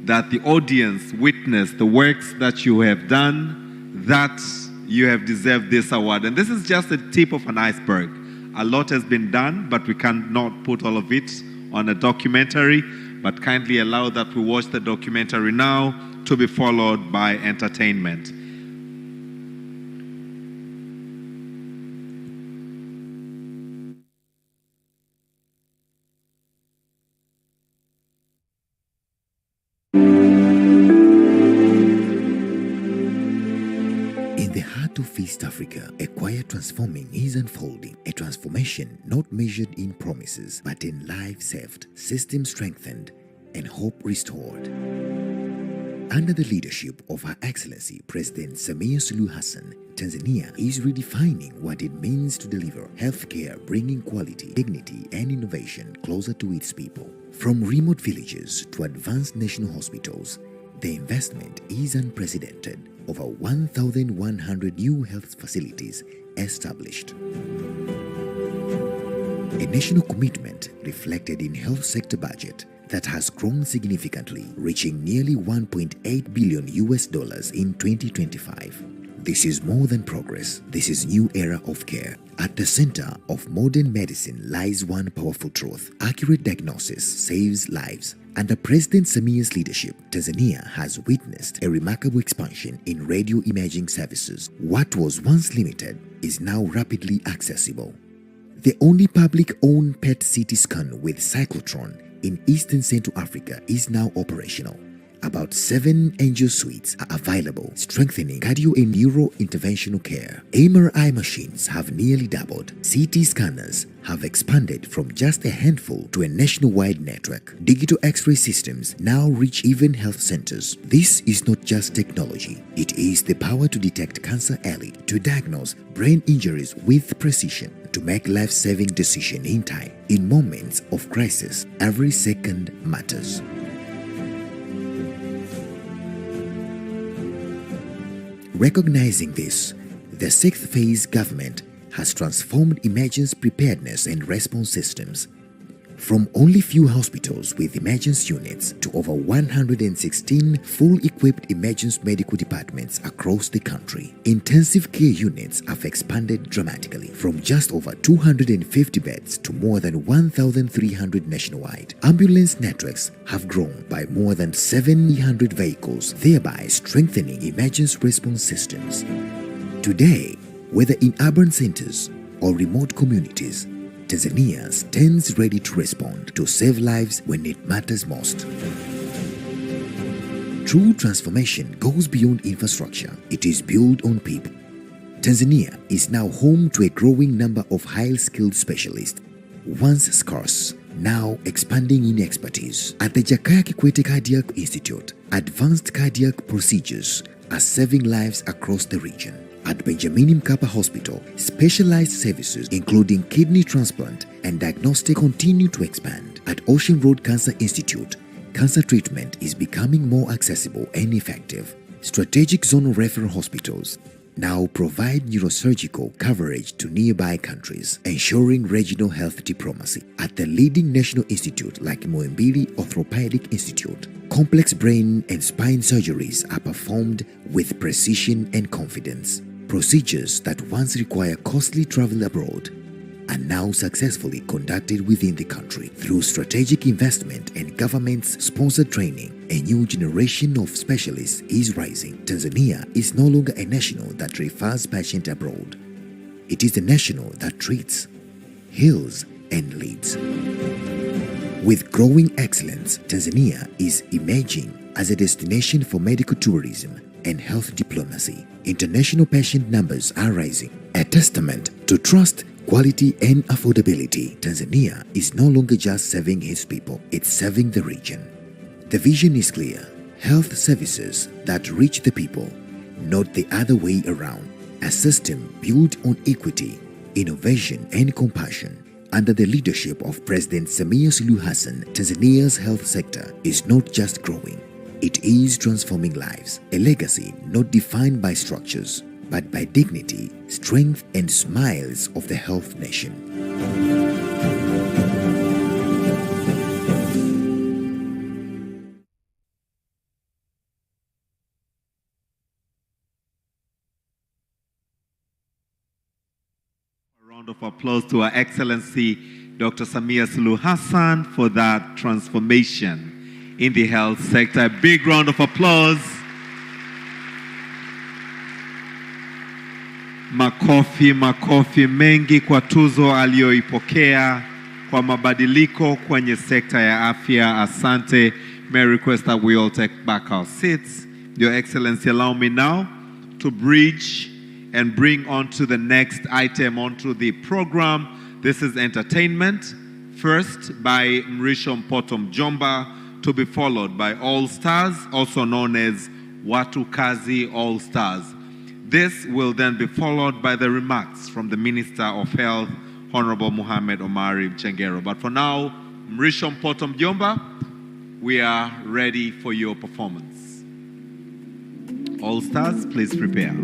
that the audience witness the works that you have done, that you have deserved this award. And this is just the tip of an iceberg. A lot has been done, but we cannot put all of it on a documentary, but kindly allow that we watch the documentary now, to be followed by entertainment. To East Africa, a quiet transforming is unfolding. A transformation not measured in promises, but in life saved, system strengthened, and hope restored. Under the leadership of Her Excellency President Samia Suluhu Hassan, Tanzania is redefining what it means to deliver healthcare, bringing quality, dignity, and innovation closer to its people. From remote villages to advanced national hospitals, the investment is unprecedented. Over 1,100 new health facilities established. A national commitment reflected in health sector budget that has grown significantly, reaching nearly $1.8 billion in 2025. This is more than progress. This is new era of care. At the center of modern medicine lies one powerful truth: accurate diagnosis saves lives. Under President Samia's leadership, Tanzania has witnessed a remarkable expansion in radio imaging services. What was once limited is now rapidly accessible. The only public-owned PET CT scan with cyclotron in Eastern Central Africa is now operational. About 7 angio suites are available, strengthening cardio and neuro-interventional care. MRI machines have nearly doubled. CT scanners have expanded from just a handful to a nationwide network. Digital X-ray systems now reach even health centers. This is not just technology. It is the power to detect cancer early, to diagnose brain injuries with precision, to make life-saving decisions in time. In moments of crisis, every second matters. Recognizing this, the 6th phase government has transformed emergency preparedness and response systems. From only few hospitals with emergency units to over 116 full-equipped emergency medical departments across the country. Intensive care units have expanded dramatically, from just over 250 beds to more than 1,300 nationwide. Ambulance networks have grown by more than 700 vehicles, thereby strengthening emergency response systems. Today, whether in urban centers or remote communities, Tanzania stands ready to respond, to save lives when it matters most. True transformation goes beyond infrastructure. It is built on people. Tanzania is now home to a growing number of highly skilled specialists, once scarce, now expanding in expertise. At the Jakaya Kikwete Cardiac Institute, advanced cardiac procedures are saving lives across the region. At Benjamin Mkapa Hospital, specialized services including kidney transplant and diagnostic continue to expand. At Ocean Road Cancer Institute, cancer treatment is becoming more accessible and effective. Strategic zonal referral hospitals now provide neurosurgical coverage to nearby countries, ensuring regional health diplomacy. At the leading national institute like Muhimbili Orthopedic Institute, complex brain and spine surgeries are performed with precision and confidence. Procedures that once required costly travel abroad are now successfully conducted within the country. Through strategic investment and government-sponsored training, a new generation of specialists is rising. Tanzania is no longer a nation that refers patients abroad. It is a nation that treats, heals, and leads. With growing excellence, Tanzania is emerging as a destination for medical tourism and health diplomacy. International patient numbers are rising, a testament to trust, quality, and affordability. Tanzania is no longer just serving its people, it's serving the region. The vision is clear: health services that reach the people, not the other way around. A system built on equity, innovation, and compassion. Under the leadership of President Samia Suluhu Hassan, Tanzania's health sector is not just growing, it is transforming lives. A legacy not defined by structures, but by dignity, strength, and smiles of the health nation. A round of applause to Her Excellency Dr. Samia Suluhu Hassan for that transformation in the health sector. A big round of applause. Makofi mengi kwa tuzo aliyoipokea kwa mabadiliko kwenye sekta ya afya. Asante. May I request that we all take back our seats. Your Excellency, allow me now to bridge and bring on to the next item onto the program. This is entertainment. First by Mrisho Mpoto Mjomba, to be followed by All Stars, also known as Watu Kazi All Stars. This will then be followed by the remarks from the Minister of Health, Honorable Mohamed Omari Mchengero. But for now, Mrisho Mpoto Mjomba, we are ready for your performance. All Stars, please prepare.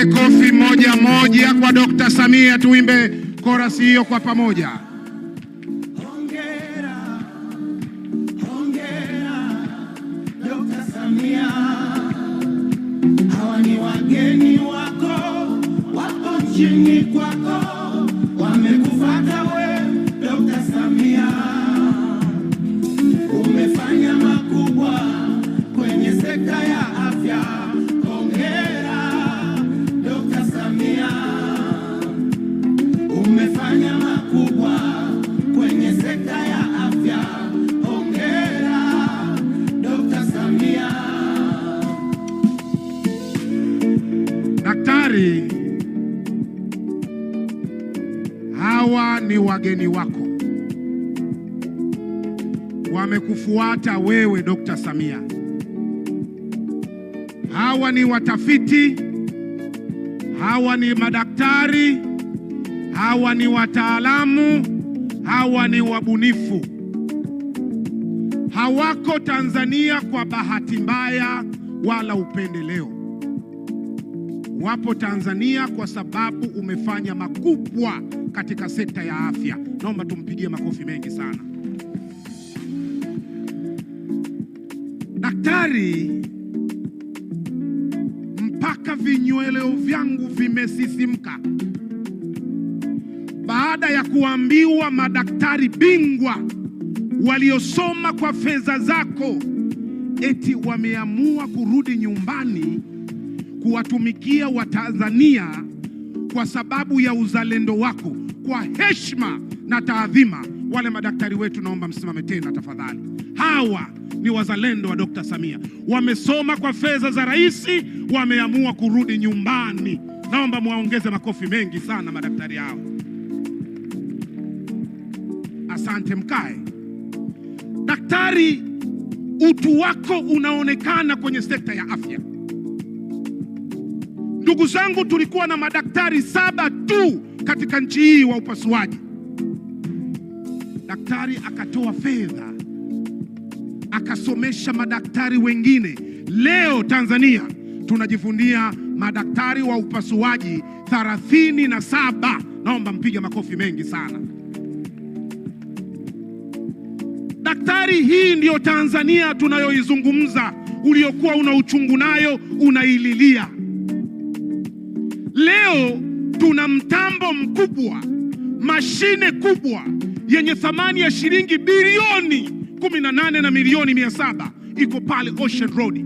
Kofi moja moja kwa Dr. Samia, tuimbe korasi hiyo kwa pamoja. Hongera, hongera Dr. Samia, hawa ni wageni wako, wapo nchini kwako, wamekufuata we Dr. Samia, umefanya makubwa kwenye sekta ya afya. Umefanya makubwa kwenye sekta ya afya. Hongera Dr. Samia. Daktari, hawa ni wageni wako, wamekufuata wewe Dr. Samia. Hawa ni watafiti, hawa ni madaktari, hawa ni wataalamu, hawa ni wabunifu. Hawako Tanzania kwa bahati mbaya wala upendeleo. Wapo Tanzania kwa sababu umefanya makubwa katika sekta ya afya. Naomba tumpigie makofi mengi sana. Daktari, mpaka vinyweleo vyangu vimesisimka baada ya kuambiwa madaktari bingwa waliosoma kwa fedha zako eti wameamua kurudi nyumbani kuwatumikia Watanzania kwa sababu ya uzalendo wako. Kwa heshima na taadhima, wale madaktari wetu naomba msimame tena tafadhali. Hawa ni wazalendo wa Dr. Samia, wamesoma kwa fedha za rais, wameamua kurudi nyumbani. Naomba muwaongeze makofi mengi sana madaktari hao. Asante, mkae. Daktari, utu wako unaonekana kwenye sekta ya afya. Ndugu zangu, tulikuwa na madaktari 7 tu katika nchi hii wa upasuaji. Daktari akatoa fedha, akasomesha madaktari wengine. Leo Tanzania tunajivunia madaktari wa upasuaji 37. Naomba mpige makofi mengi sana. Daktari, hii ndiyo Tanzania tunayoizungumza, uliokuwa una uchungu nayo, unaililia. Leo tuna mtambo mkubwa, mashine kubwa yenye thamani ya shilingi bilioni 18 na milioni 700 iko pale Ocean Road.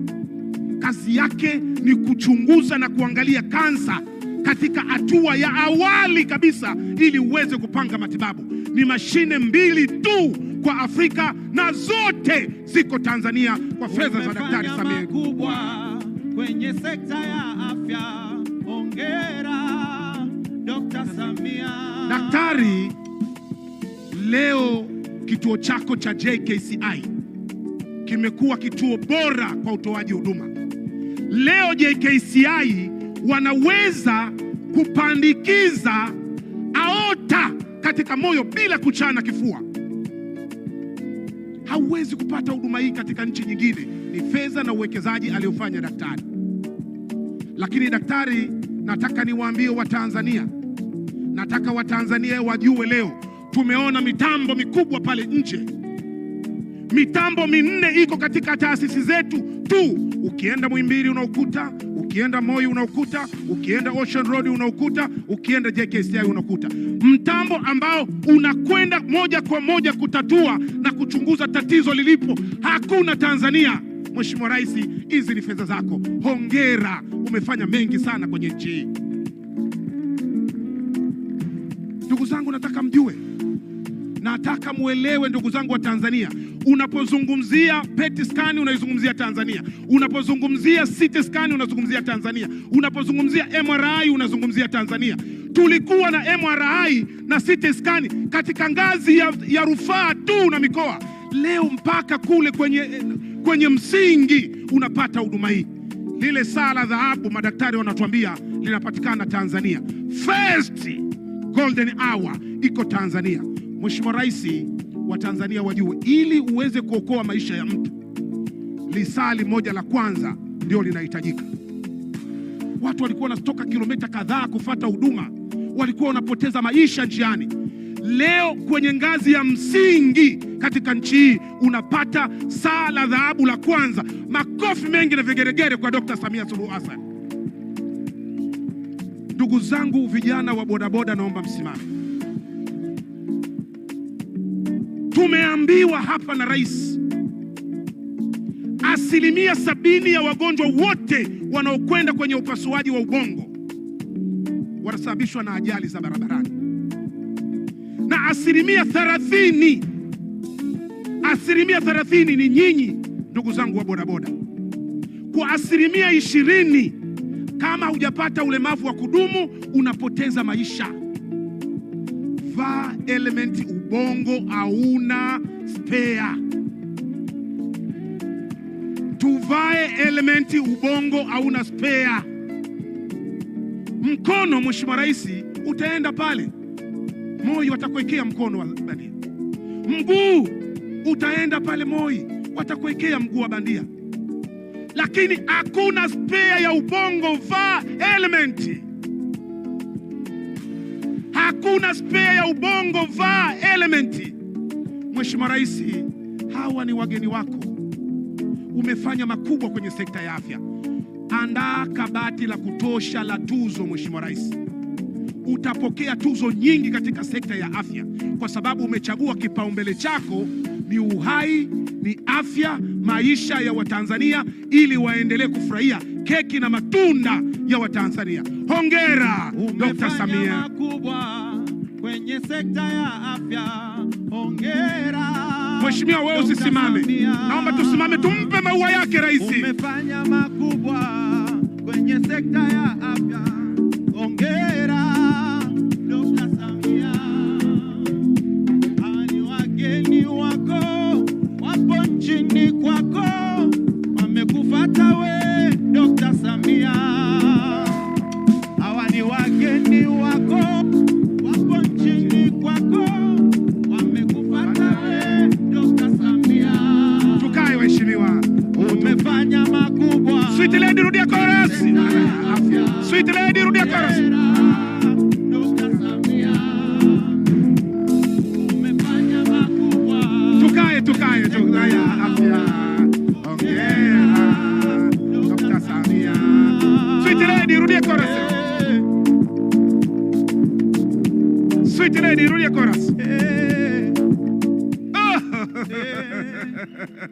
Kazi yake ni kuchunguza na kuangalia kansa katika hatua ya awali kabisa ili uweze kupanga matibabu. Ni mashine 2 tu kwa Afrika na zote ziko Tanzania kwa fedha za Daktari Samia. Kubwa kwenye sekta ya afya. Hongera Dr. Samia. Daktari, leo kituo chako cha JKCI kimekuwa kituo bora kwa utoaji huduma. Leo JKCI wanaweza kupandikiza aorta katika moyo bila kuchana kifua. Hauwezi kupata huduma hii katika nchi nyingine. Ni fedha na uwekezaji aliofanya daktari. Lakini daktari, nataka niwaambie Watanzania, nataka Watanzania wajue leo tumeona mitambo mikubwa pale nje. Mitambo minne iko katika taasisi zetu tu. Ukienda Muhimbili unaokuta, ukienda Moi unaokuta, ukienda Ocean Road unaokuta, ukienda JKCI unaokuta. Mtambo ambao unakwenda moja kwa moja kutatua na kuchunguza tatizo lilipo hakuna Tanzania. Mheshimiwa Rais, hizi ni fedha zako. Hongera, umefanya mengi sana kwenye nchi hii. Ndugu zangu, nataka mjue, nataka muelewe ndugu zangu wa Tanzania. Unapozungumzia PET scan unaizungumzia Tanzania. Unapozungumzia CT scan unazungumzia Tanzania. Unapozungumzia MRI unazungumzia Tanzania. Tulikuwa na MRI na CT scan katika ngazi ya rufaa tu na mikoa. Leo mpaka kule kwenye msingi unapata huduma hii. Lile saa la dhahabu madaktari wanatuambia linapatikana Tanzania. First golden hour iko Tanzania. Mheshimiwa Rais, wa Tanzania wajue, ili uweze kuokoa maisha ya mtu, lisali moja la kwanza ndio linahitajika. Watu walikuwa wanatoka kilomita kadhaa kufuata huduma, walikuwa wanapoteza maisha njiani. Leo kwenye ngazi ya msingi katika nchi hii unapata saa la dhahabu la kwanza. Makofi mengi na vigeregere kwa Dr. Samia Suluhu Hassan. Ndugu zangu vijana wa bodaboda, naomba msimame. Tumeambiwa hapa na Rais, 70% ya wagonjwa wote wanaokwenda kwenye upasuaji wa ubongo wanasababishwa na ajali za barabarani, na 30% ni nyinyi ndugu zangu wa bodaboda. Kwa 20% kama hujapata ulemavu wa kudumu unapoteza maisha. Va element, ubongo hauna spare. Tuvae element, ubongo hauna spare. Mkono, Mheshimiwa Rais, utaenda pale Moi watakuwekea mkono wa bandia. Mguu utaenda pale Moi watakuwekea mguu wa bandia. Lakini hakuna spare ya ubongo. Va element. Hakuna spare ya ubongo. Va element. Mheshimiwa Rais, hawa ni wageni wako. Umefanya makubwa kwenye sekta ya afya. Andaa kabati la kutosha la tuzo, Mheshimiwa Rais. Utapokea tuzo nyingi katika sekta ya afya kwa sababu umechagua kipaumbele chako ni uhai, ni afya, maisha ya Watanzania ili waendelee kufurahia keki na matunda ya Watanzania. Hongera Dr. Samia. Makubwa kwenye sekta ya afya. Hongera. Mheshimiwa, wewe usisimame. Naomba tusimame tumpe maua yake Rais. Umefanya makubwa kwenye sekta ya afya. Hongera Dr. Samia. Ani wageni wako wapo nchini kwako, wamekufuata we Dr. Samia. Hawa ni wageni wako wapo nchini kwako, wamekufuata we Dr. Samia. Tukae waheshimiwa. Umefanya makubwa. Sweet lady, rudia chorus. Sweet lady, rudia chorus. Dr. Samia. Umefanya makubwa. Tukae afya. Hongera Dr. Samia. Sweet lady, rudia chorus. Sweet lady, rudia chorus.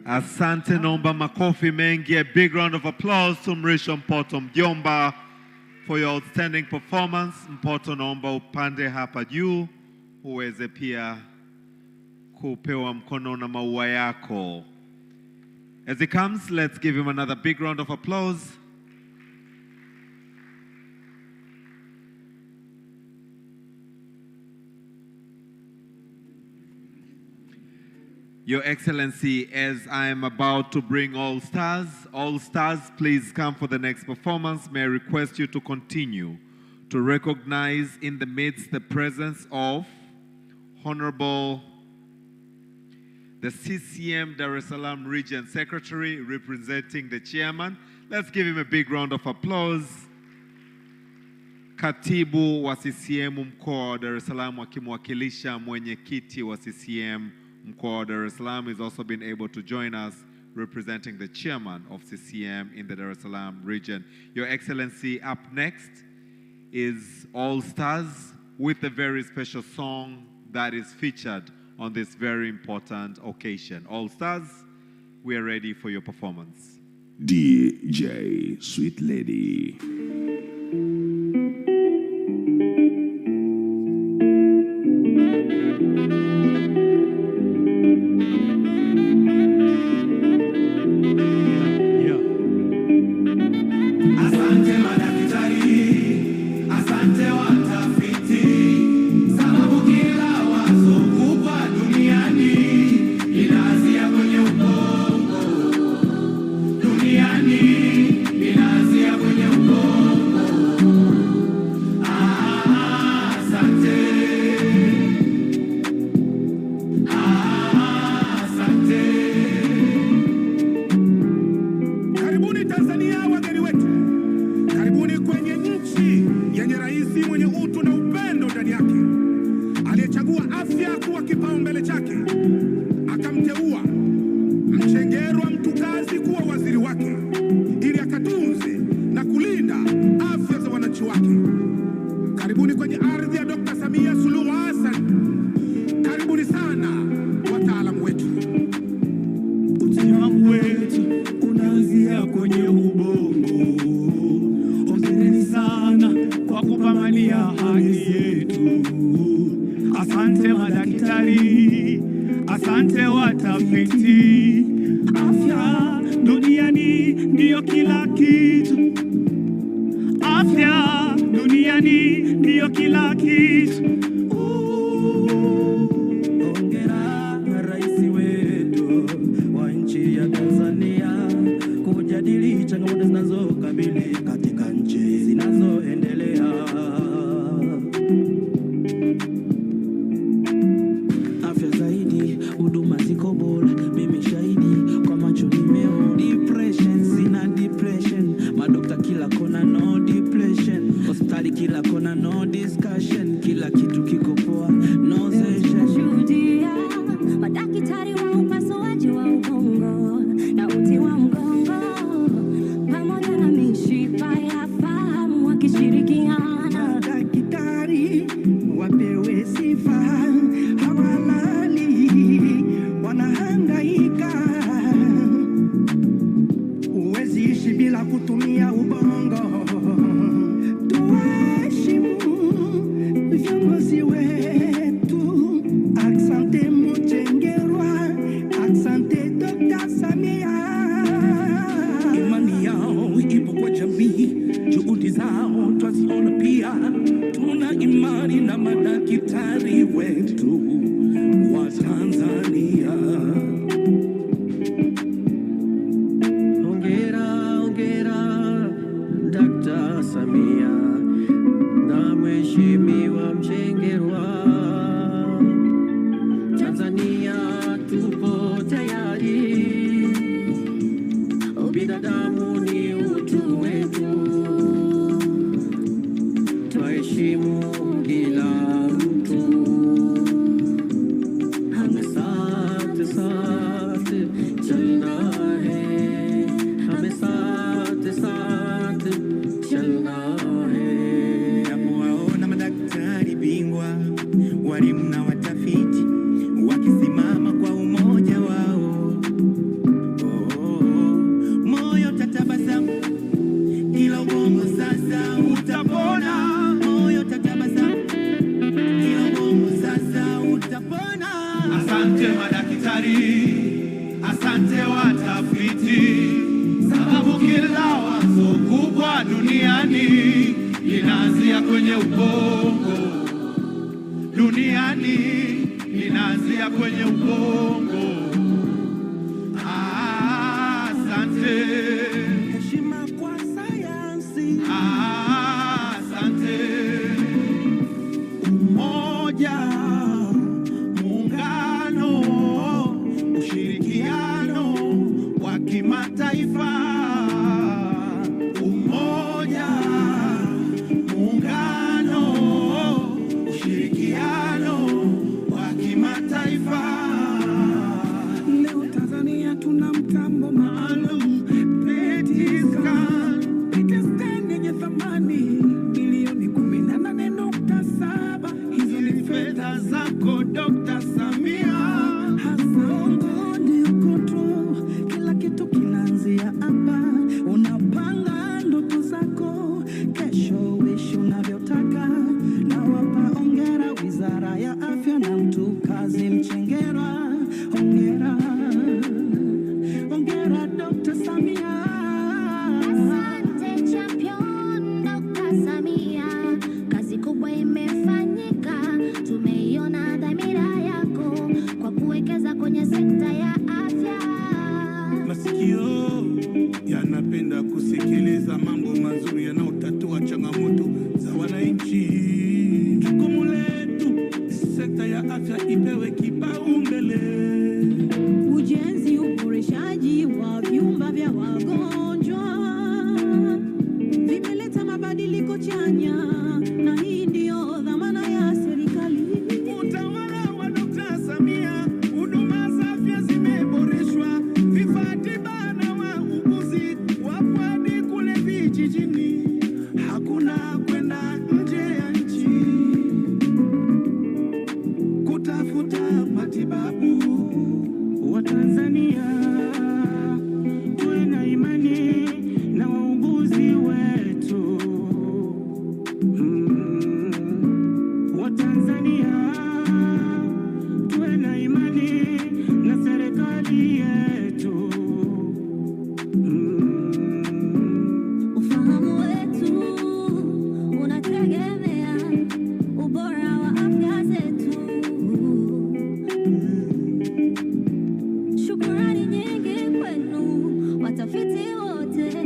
Asante, naomba makofi mengi. A big round of applause to Mrisho Mpoto Mjomba for your outstanding performance. Mpoto, naomba upande hapa juu uweze pia kupewa mkono na maua yako. As he comes, let's give him another big round of applause. Your Excellency, as I am about to bring all stars, please come for the next performance. May I request you to continue to recognize in the midst the presence of Honorable the CCM Dar es Salaam Region Secretary representing the Chairman. Let's give him a big round of applause. Katibu wa CCM mkoa wa Dar es Salaam akimwakilisha mwenyekiti wa CCM Mkoa wa Dar es Salaam has also been able to join us, representing the chairman of CCM in the Dar es Salaam region. Your Excellency, up next is All Stars with a very special song that is featured on this very important occasion. All Stars, we are ready for your performance. DJ Sweet Lady. Asante madaktari, asante watafiti, afya duniani ndiyo kila kitu, afya duniani ndiyo kila kitu. Hongera Rais wetu wa nchi ya Tanzania kujadili changamoto zinazokabili katika nchi zinazoendelea. Huduma ziko bora, mimi shahidi kwa macho nimeo. Depression, sina depression. Madokta kila kona no depression. Hospitali kila kona no discussion. Kila kitu kiko poa, no session. Shuhudia madaktari wa upasuaji wa ubongo na uti wa mgongo, pamoja na mishipa ya fahamu wakishirikiana. Madaktari wapewe sifa, bila kutumia ubongo. Tuheshimu viongozi wetu. Asante Mchengerwa, asante Dr. Samia. Imani yao ipo kwa jamii, juhudi zao twaziona pia. Tuna imani na madaktari wetu wa Tanzania. Samia na Mheshimiwa Mchengerwa, Tanzania tupo tayari, binadamu ni utu wetu, tuheshimu kila mtu. Asante sante chalna hai, asante sante chalna hai. Napowaona madaktari bingwa, walimu na watafiti wakisimama kwa umoja wao, moyo tatabasamu, kila ubongo sasa utapona. Moyo tatabasamu, kila ubongo sasa utapona. Asante madaktari, asante watafiti, sababu kila wazo kubwa duniani linaanzia kwenye ubongo. Duniani linaanzia kwenye ubongo. Asante. Heshima kwa sayansi. Asante. Umoja, muungano, ushirikiano wa kimataifa. Umoja, muungano, ushirikiano wa kimataifa. ya afya na mtu kazi Mchengerwa. Hongera, hongera Dr. Samia. Asante champion Dr. Samia, kazi kubwa imefanyika, tumeiona dhamira yako kwa kuwekeza kwenye sekta ya afya. Masikio yanapenda kusikiliza mambo mazuri yanayotatua changamoto za wananchi. Jukumu letu sekta ya afya ipewe kipaumbele. Ujenzi, uboreshaji wa vyumba vya wagonjwa vimeleta mabadiliko chanya, na hii ndio dhamana ya serikali. Utawala wa Dr. Samia, huduma za afya zimeboreshwa, vifaa tiba na wauguzi wapo hadi kule vijijini. Hakuna kwenda nje ya nchi kutafuta matibabu. Watanzania tuwe na imani na wauguzi wetu. Watanzania tuwe na imani na serikali yetu. Ufahamu wetu unategemea ubora wa afya zetu. Shukrani nyingi kwenu watafiti wote,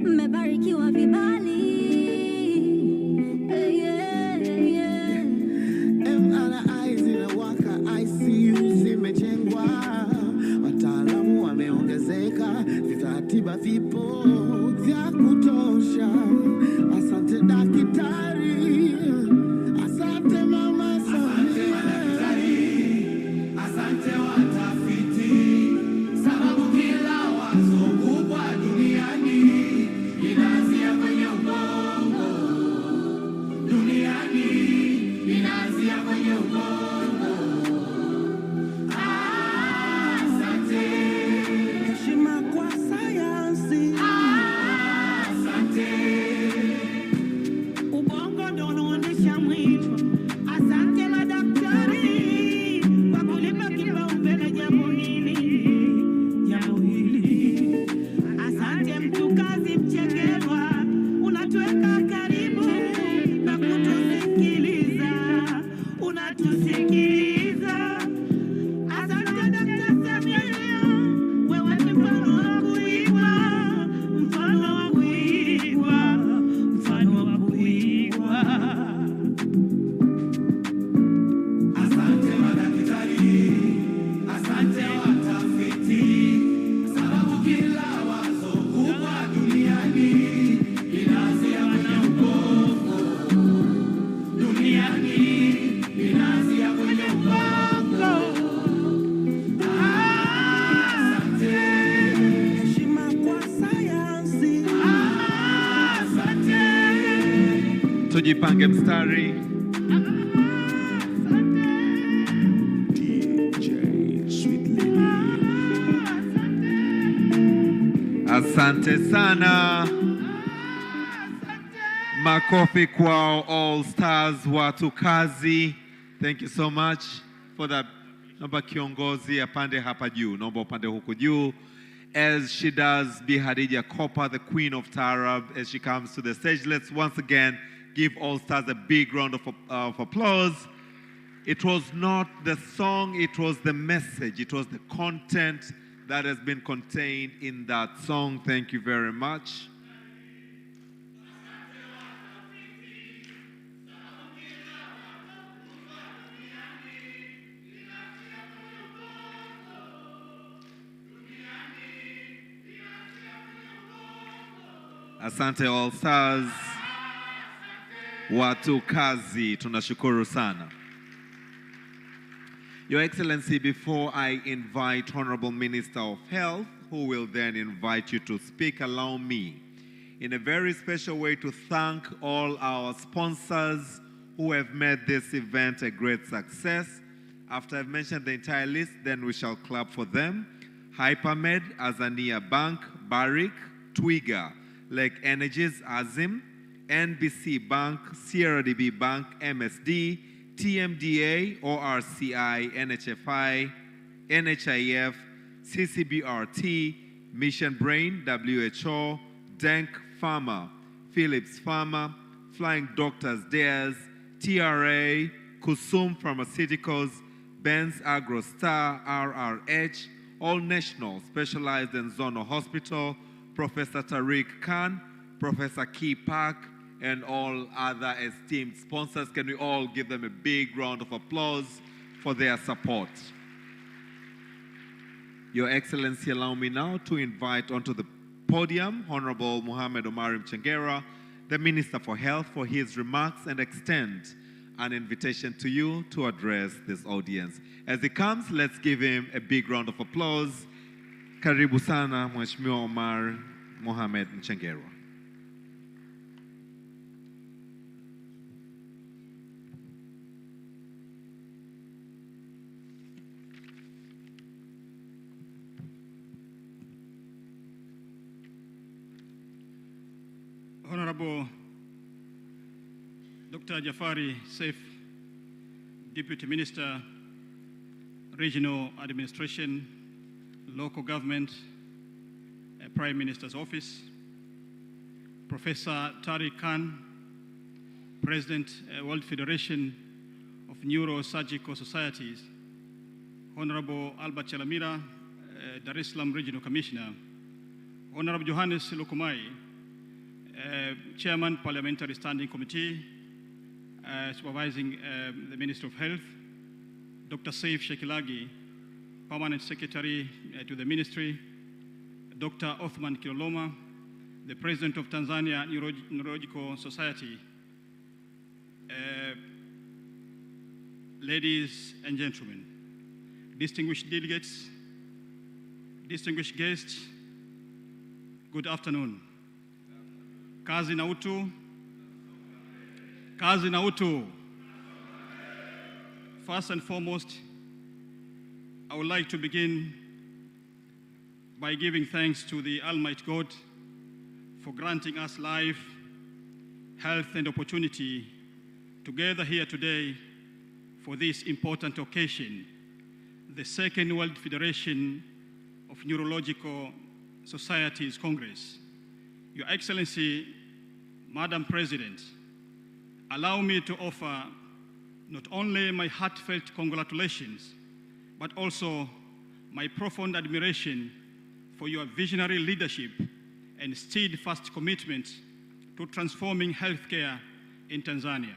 mmebarikiwa vibali. MRI zinawaka, ICU zimejengwa, wataalamu wameongezeka, vifaa tiba vipo vya kutosha. Asante daktari, asante mama Samia, asante watafiti, sababu kila wazo kubwa duniani inaanzia kwenye ubongo. Duniani inaanzia kwenye ubongo. Asante, heshima kwa sayansi. Asante, ubongo ndio unaonesha mwili. Asante la daktari kwa kulipa kipaumbele jambo hili, jambo hili. Asante mtu kazi Mchengerwa, unatuweka karibu na kutusikiliza, unatusikiliza. Asante Dr. Samia, wewe ni mfano wa kuigwa, mfano wa kuigwa, mfano wa kuigwa. Asante madaktari, asante watafiti, sababu kila wazo kubwa duniani inaanzia kwenye ubongo. Duniani inaanzia kwenye ubongo. Asante, heshima kwa sayansi. Asante, Tujipange mstari. DJ Sweet Lady. Asante sana. Makofi kwao all stars watu kazi. Thank you so much for that. Naomba kiongozi apande hapa juu. Naomba upande huku juu. As she does, Bi Hadija Kopa, the Queen of Tarab, as she comes to the stage, let's once again give all stars a big round of applause. It was not the song, it was the message, it was the content that has been contained in that song. Thank you very much. Asante all stars. Watu kazi, tunashukuru sana. Your Excellency, before I invite Honorable Minister of Health, who will then invite you to speak, allow me, in a very special way, to thank all our sponsors who have made this event a great success. After I've mentioned the entire list, then we shall clap for them. Hypermed, Azania Bank, Barrick, Twiga, Lake Energies, Azim, NBC Bank, Sierra DB Bank, MSD, TMDA, ORCI, NHFI, NHIF, CCBRT, Mission Brain, WHO, Denk Pharma, Philips Pharma, Flying Doctors Dares, TRA, Kusum Pharmaceuticals, Benz AgroStar, RRH, All National Specialized and Zonal Hospital, Professor Tariq Khan, Professor Key Park, and all other esteemed sponsors. Can we all give them a big round of applause for their support? Your Excellency, allow me now to invite onto the podium Honorable Mohamed Omar Mchengera, the Minister for Health, for his remarks and extend an invitation to you to address this audience. As he comes, let's give him a big round of applause. Karibu sana, Mheshimiwa Omar Mohamed Mchengera. Honorable Dr. Jafari Saif, Deputy Minister, Regional Administration, Local Government, Prime Minister's Office, Professor Tariq Khan, President, World Federation of Neurosurgical Societies, Honorable Albert Chalamira, Dar es Salaam Regional Commissioner, Honorable Johannes Lukumai, Chairman, Parliamentary Standing Committee, supervising the Minister of Health, Dr. Saif Shekilagi, Permanent Secretary to the Ministry, Dr. Othman Kiloloma, the President of Tanzania Neurological Society, ladies and gentlemen, distinguished delegates, distinguished guests, good afternoon. Kazi na utu. Kazi na utu. First and foremost, I would like to begin by giving thanks to the Almighty God for granting us life, health, and opportunity to gather here today for this important occasion, the Second World Federation of Neurological Societies Congress. Your Excellency, Madam President, allow me to offer not only my heartfelt congratulations, but also my profound admiration for your visionary leadership and steadfast commitment to transforming healthcare in Tanzania.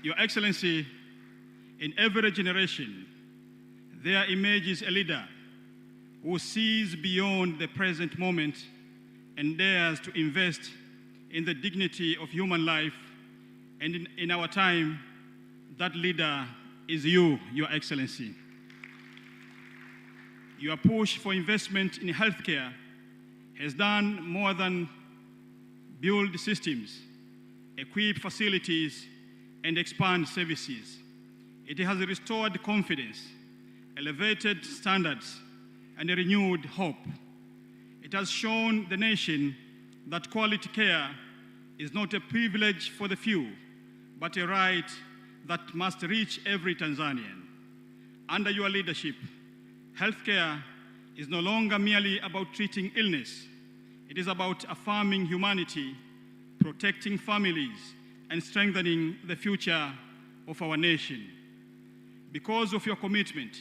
Your Excellency, in every generation, there emerges a leader who sees beyond the present moment and dares to invest in the dignity of human life. And in our time, that leader is you, Your Excellency. Your push for investment in healthcare has done more than build systems, equip facilities, and expand services. It has restored confidence, elevated standards, and a renewed hope. It has shown the nation that quality care is not a privilege for the few, but a right that must reach every Tanzanian. Under your leadership, healthcare is no longer merely about treating illness. It is about affirming humanity, protecting families, and strengthening the future of our nation. Because of your commitment,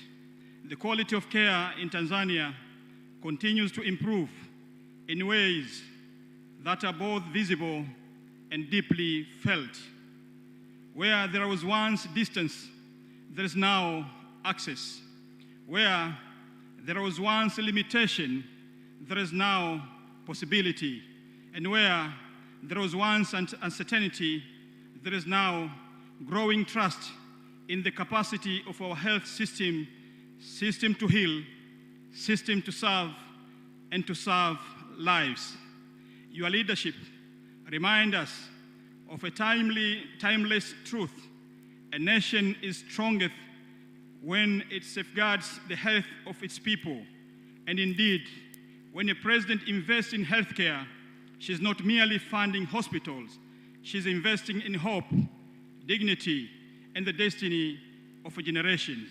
the quality of care in Tanzania continues to improve in ways that are both visible and deeply felt. Where there was once distance, there is now access. Where there was once a limitation, there is now possibility. And where there was once uncertainty, there is now growing trust in the capacity of our health system, system to heal, system to serve, and to serve lives. Your leadership reminds us of a timeless truth. A nation is strongest when it safeguards the health of its people. And indeed, when a president invests in healthcare, she is not merely funding hospitals, she's investing in hope, dignity, and the destiny of generations.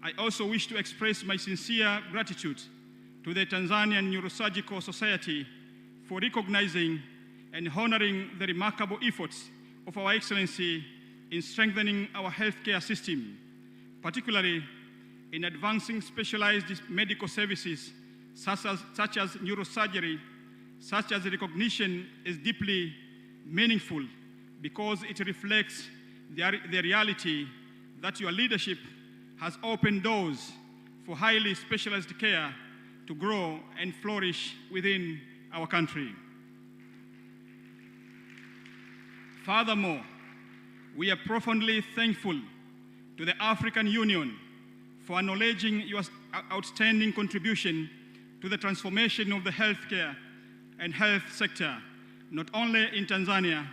I also wish to express my sincere gratitude to the Tanzanian Neurosurgical Society for recognizing and honoring the remarkable efforts of Our Excellency in strengthening our healthcare system, particularly in advancing specialized medical services such as neurosurgery. Such as recognition is deeply meaningful because it reflects the reality that your leadership has opened doors for highly specialized care to grow and flourish within our country. Furthermore, we are profoundly thankful to the African Union for acknowledging your outstanding contribution to the transformation of the healthcare and health sector, not only in Tanzania,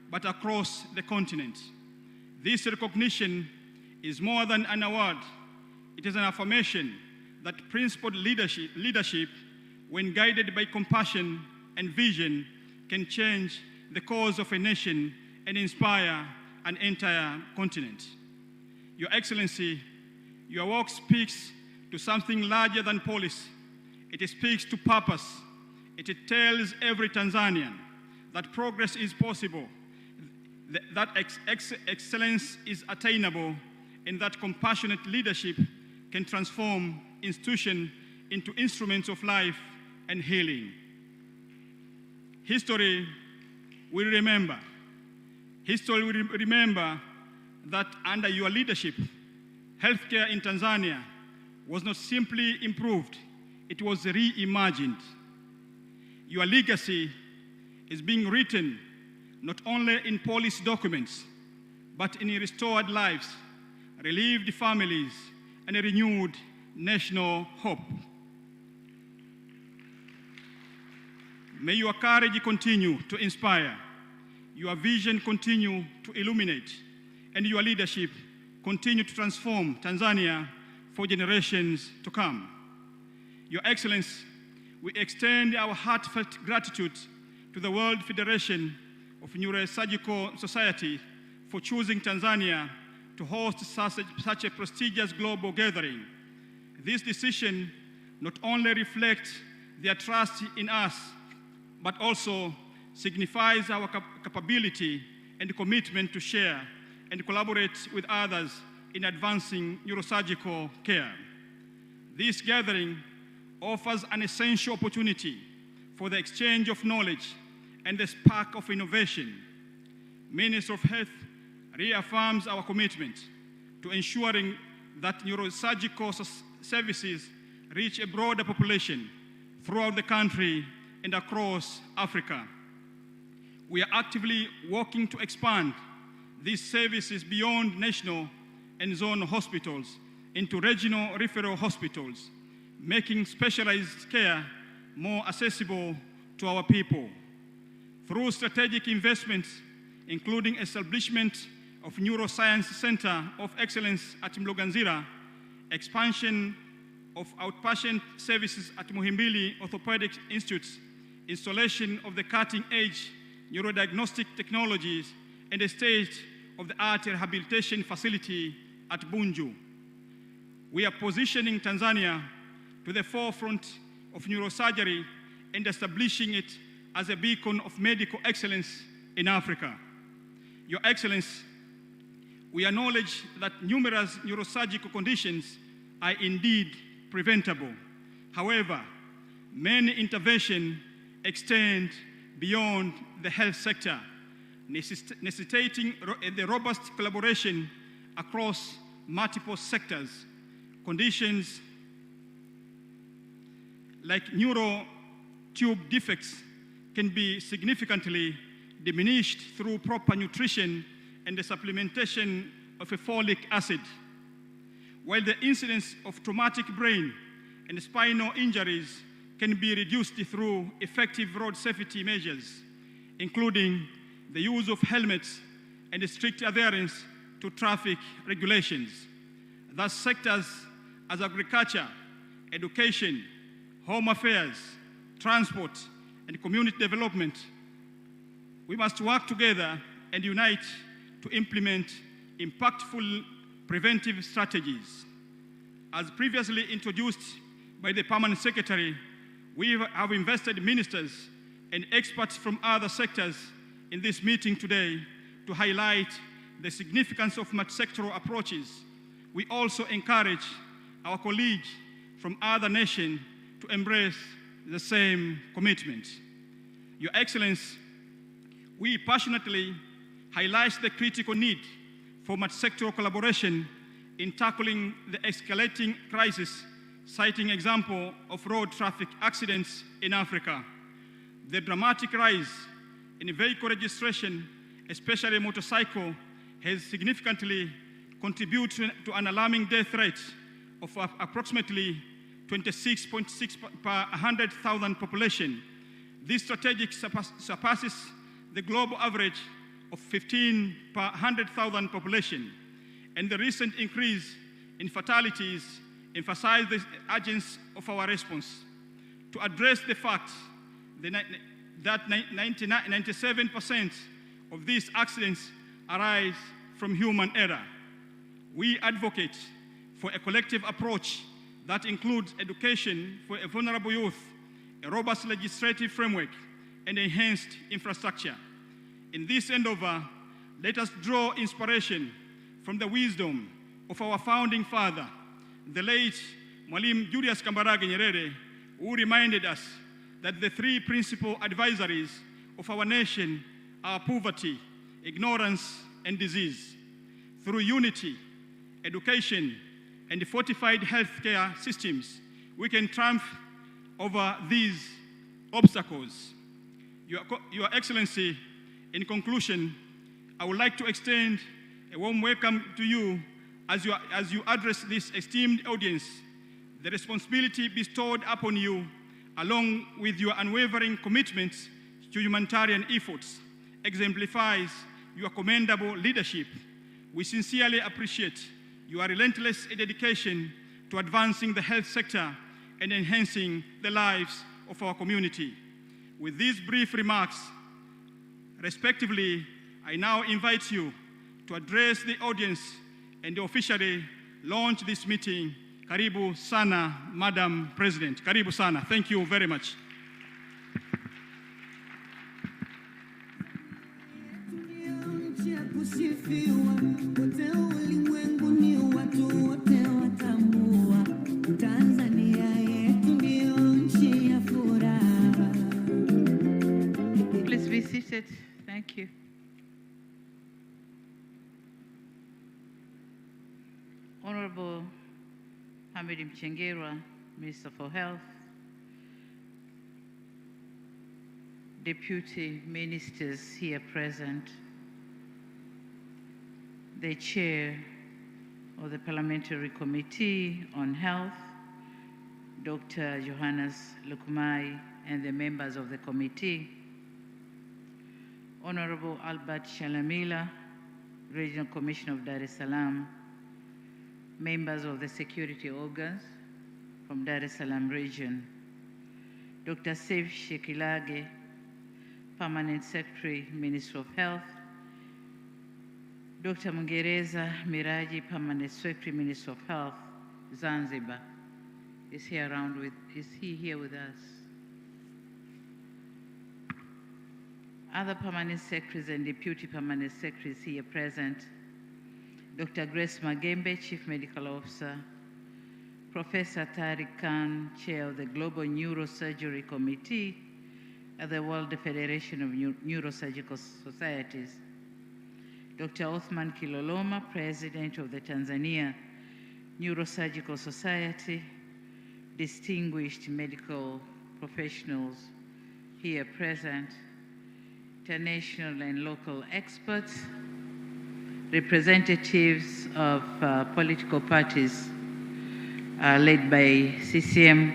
but across the continent. This recognition is more than an award. It is an affirmation that principled leadership, when guided by compassion and vision, can change the course of a nation and inspire an entire continent. Your Excellency, your work speaks to something larger than policy. It speaks to purpose. It tells every Tanzanian that progress is possible, that excellence is attainable, and that compassionate leadership can transform institutions into instruments of life and healing. History will remember that under your leadership, healthcare in Tanzania was not simply improved, it was reimagined. Your legacy is being written not only in policy documents, but in restored lives, relieved families, and a renewed national hope. May your courage continue to inspire, your vision continue to illuminate, and your leadership continue to transform Tanzania for generations to come. Your Excellency, we extend our heartfelt gratitude to the World Federation of Neurosurgical Society for choosing Tanzania to host such a prestigious global gathering. This decision not only reflects their trust in us, but also signifies our capability and commitment to share and collaborate with others in advancing neurosurgical care. This gathering offers an essential opportunity for the exchange of knowledge and the spark of innovation. Minister of Health reaffirms our commitment to ensuring that neurosurgical services reach a broader population throughout the country and across Africa. We are actively working to expand these services beyond national and zone hospitals into regional referral hospitals, making specialized care more accessible to our people. Through strategic investments, including establishment of Neuroscience Center of Excellence at Mloganzira, expansion of outpatient services at Muhimbili Orthopedic Institute, installation of the cutting-edge neurodiagnostic technologies, and a state-of-the-art rehabilitation facility at Bunju. We are positioning Tanzania to the forefront of neurosurgery and establishing it as a beacon of medical excellence in Africa. Your Excellency, we acknowledge that numerous neurosurgical conditions are indeed preventable. However, many interventions extend beyond the health sector, necessitating the robust collaboration across multiple sectors. Conditions like neurotube defects can be significantly diminished through proper nutrition and the supplementation of a folic acid, while the incidence of traumatic brain and spinal injuries can be reduced through effective road safety measures, including the use of helmets and strict adherence to traffic regulations. Thus, sectors as agriculture, education, home affairs, transport, and community development We must work together and unite to implement impactful preventive strategies. As previously introduced by the Permanent Secretary, we have invested ministers and experts from other sectors in this meeting today to highlight the significance of multi-sectoral approaches. We also encourage our colleagues from other nations to embrace the same commitment. Your Excellency, we passionately highlight the critical need for multi-sectoral collaboration in tackling the escalating crisis, citing example of road traffic accidents in Africa. The dramatic rise in vehicle registration, especially motorcycle, has significantly contributed to an alarming death rate of approximately 26.6 per 100,000 population. This strategic surpasses the global average of 15 per 100,000 population. And the recent increase in fatalities emphasize the urgency of our response. To address the fact that 97% of these accidents arise from human error, we advocate for a collective approach that includes education for a vulnerable youth, a robust legislative framework, and enhanced infrastructure. In this endeavor, let us draw inspiration from the wisdom of our founding father, the late Mwalimu Julius Kambarage Nyerere, who reminded us that the three principal advisories of our nation are poverty, ignorance, and disease. Through unity, education, and fortified healthcare systems, we can triumph over these obstacles. Your Excellency, in conclusion, I would like to extend a warm welcome to you as you address this esteemed audience. The responsibility bestowed upon you, along with your unwavering commitment to humanitarian efforts, exemplifies your commendable leadership. We sincerely appreciate your relentless dedication to advancing the health sector and enhancing the lives of our community. With these brief remarks, respectively, I now invite you to address the audience and officially launch this meeting. Karibu sana, Madam President. Karibu sana. Thank you very much. Please be seated. Thank you. Honorable Hamid Mchengerwa, Minister for Health, Deputy Ministers here present, the Chair of the Parliamentary Committee on Health, Dr. Johannes Lukumai, and the members of the committee, Honorable Albert Shalamila, Regional Commissioner of Dar es Salaam, members of the security organs from Dar es Salaam region, Dr. Saif Shekilage, Permanent Secretary, Minister of Health, Dr. Mungereza Miraji, Permanent Secretary, Minister of Health, Zanzibar, is he here with us? Other Permanent Secretaries and Deputy Permanent Secretaries here present, Dr. Grace Magembe, Chief Medical Officer, Professor Tariq Khan, Chair of the Global Neurosurgery Committee at the World Federation of Neurosurgical Societies, Dr. Othman Kiloloma, President of the Tanzania Neurosurgical Society, distinguished medical professionals here present, international and local experts, representatives of political parties led by CCM,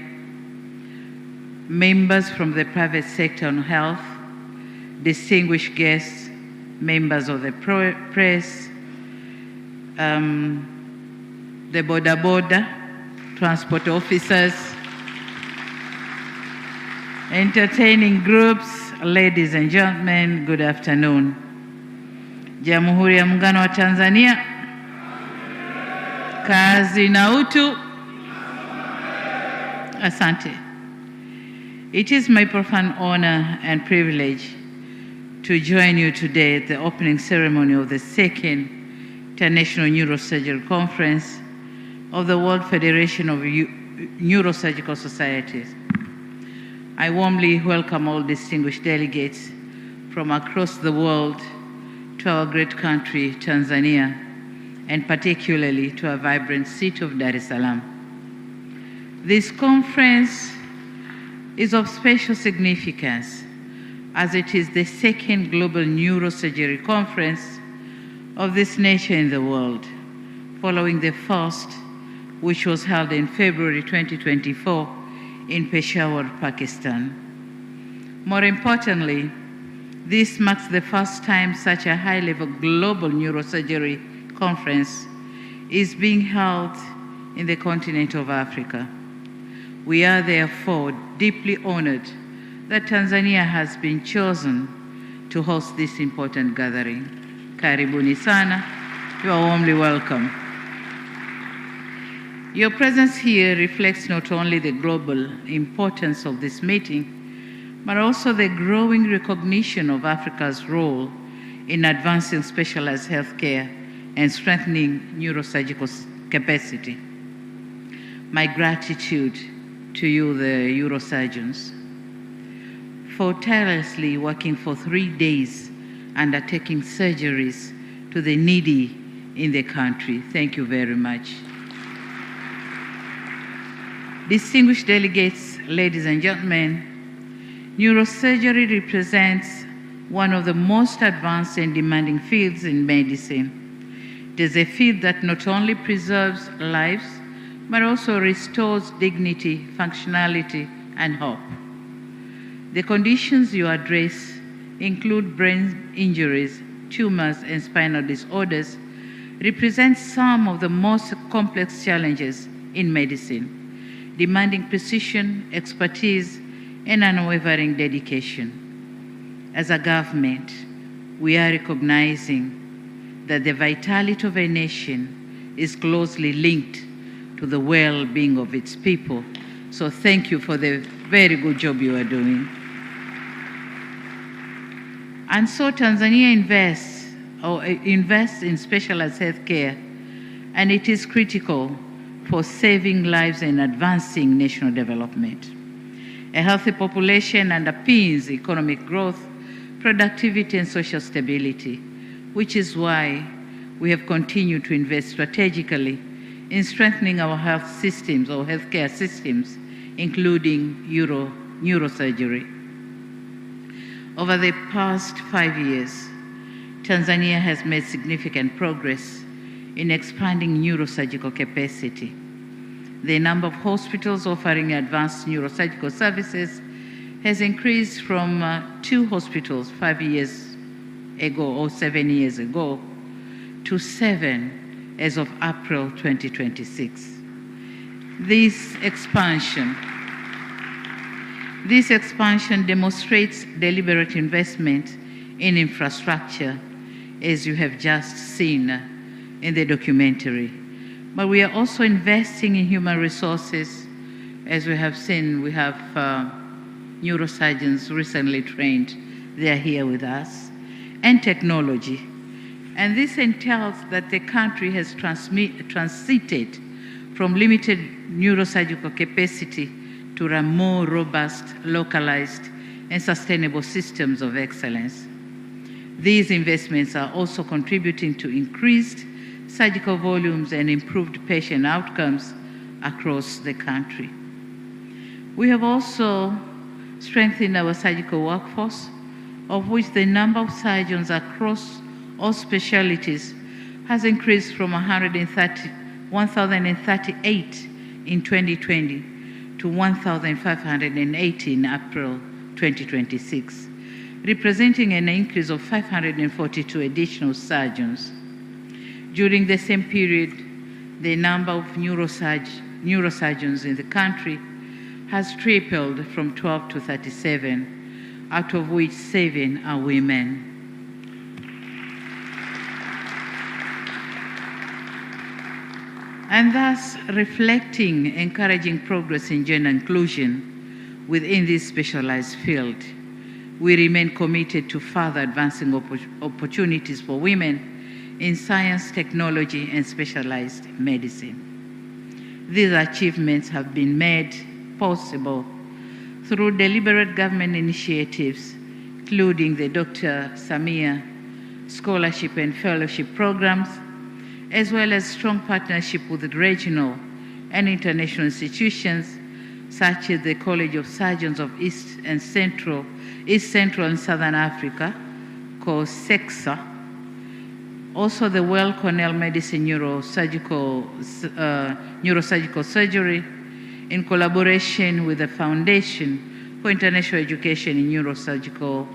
members from the private sector on health, distinguished guests, members of the press, the boda transport officers, entertaining groups, ladies and gentlemen, good afternoon. Jamhuri ya Muungano wa Tanzania, kazi na utu. Asante. It is my profound honor and privilege to join you today at the opening ceremony of the second International Neurosurgery Conference of the World Federation of Neurosurgical Societies. I warmly welcome all distinguished delegates from across the world to our great country, Tanzania, and particularly to our vibrant city of Dar es Salaam. This conference is of special significance as it is the second global neurosurgery conference of this nature in the world, following the first, which was held in February 2024 in Peshawar, Pakistan. More importantly, this marks the first time such a high-level global neurosurgery conference is being held in the continent of Africa. We are therefore deeply honored that Tanzania has been chosen to host this important gathering. Karibuni sana, you are warmly welcome. Your presence here reflects not only the global importance of this meeting, but also the growing recognition of Africa's role in advancing specialized healthcare and strengthening neurosurgical capacity. My gratitude to you, the neurosurgeons, for tirelessly working for 3 days, undertaking surgeries to the needy in the country. Thank you very much. Distinguished delegates, ladies and gentlemen, neurosurgery represents one of the most advanced and demanding fields in medicine. It is a field that not only preserves lives, but also restores dignity, functionality, and hope. The conditions you address include brain injuries, tumors, and spinal disorders, represent some of the most complex challenges in medicine, demanding precision, expertise, and unwavering dedication. As a government, we are recognizing that the vitality of a nation is closely linked to the well-being of its people. So thank you for the very good job you are doing. And so Tanzania invests in specialized healthcare, and it is critical for saving lives and advancing national development. A healthy population underpins economic growth, productivity, and social stability, which is why we have continued to invest strategically in strengthening our health systems or healthcare systems, including neurosurgery. Over the past 5 years, Tanzania has made significant progress in expanding neurosurgical capacity. The number of hospitals offering advanced neurosurgical services has increased from 2 hospitals 5 years ago or 7 years ago to 7 as of April 2026. This expansion demonstrates deliberate investment in infrastructure, as you have just seen in the documentary. But we are also investing in human resources. As we have seen, we have neurosurgeons recently trained. They are here with us. And technology. And this entails that the country has transited from limited neurosurgical capacity to run more robust, localized, and sustainable systems of excellence. These investments are also contributing to increased surgical volumes and improved patient outcomes across the country. We have also strengthened our surgical workforce, of which the number of surgeons across all specialties has increased from 1,038 in 2020 to 1,580 in April 2026, representing an increase of 542 additional surgeons. During the same period, the number of neurosurgeons in the country has tripled from 12 to 37, out of which 7 are women. And thus reflecting encouraging progress in gender inclusion within this specialized field, we remain committed to further advancing opportunities for women in science, technology, and specialized medicine. These achievements have been made possible through deliberate government initiatives, including the Dr. Samia Scholarship and Fellowship programs, as well as strong partnership with regional and international institutions such as the College of Surgeons of East Central and Southern Africa, called SEXA. Also the Weill Cornell Medicine Neurosurgical Surgery, in collaboration with the Foundation for International Education in Neurosurgical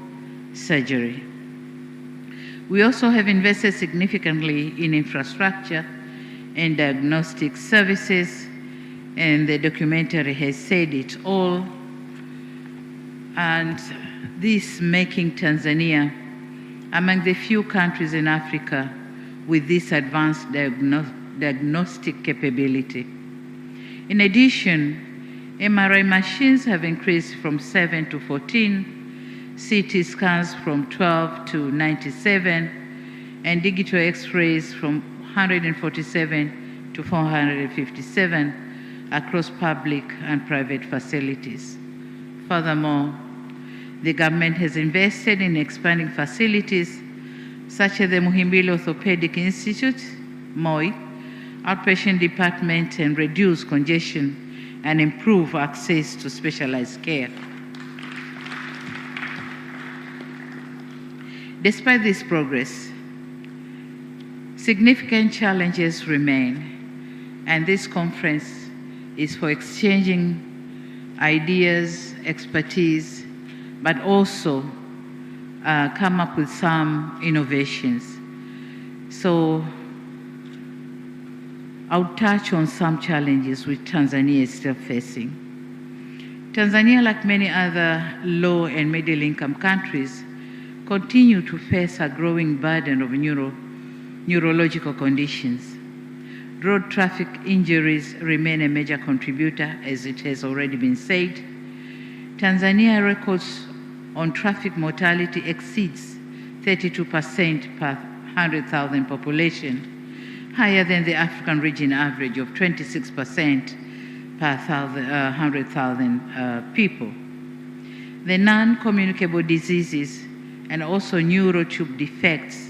Surgery. We also have invested significantly in infrastructure and diagnostic services, and the documentary has said it all. And this making Tanzania among the few countries in Africa with this advanced diagnostic capability. In addition, MRI machines have increased from 7 to 14, CT scans from 12 to 97, and digital X-rays from 147 to 457 across public and private facilities. Furthermore, the government has invested in expanding facilities such as the Muhimbili Orthopedic Institute, MOI, outpatient department, and reduce congestion and improve access to specialized care. Despite this progress, significant challenges remain, and this conference is for exchanging ideas, expertise, but also come up with some innovations. So I'll touch on some challenges which Tanzania is still facing. Tanzania, like many other low and middle income countries, continue to face a growing burden of neurological conditions. Road traffic injuries remain a major contributor, as it has already been said. Tanzania records on traffic mortality exceeds 32% per 100,000 population, higher than the African region average of 26% per 100,000 people. The non-communicable diseases and also neurotube defects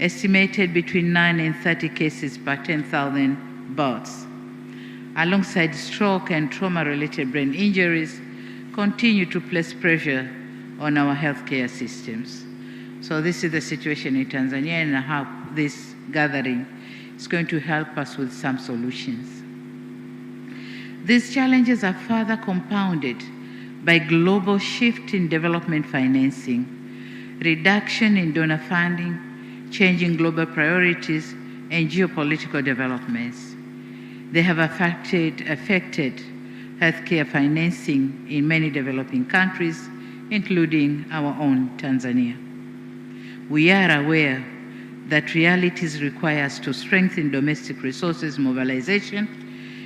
estimated between 9 and 30 cases per 10,000 births, alongside stroke and trauma-related brain injuries, continue to place pressure on our healthcare systems. So this is the situation in Tanzania, and I hope this gathering is going to help us with some solutions. These challenges are further compounded by global shift in development financing, reduction in donor funding, changing global priorities, and geopolitical developments. They have affected healthcare financing in many developing countries, including our own Tanzania. We are aware that realities require us to strengthen domestic resources mobilization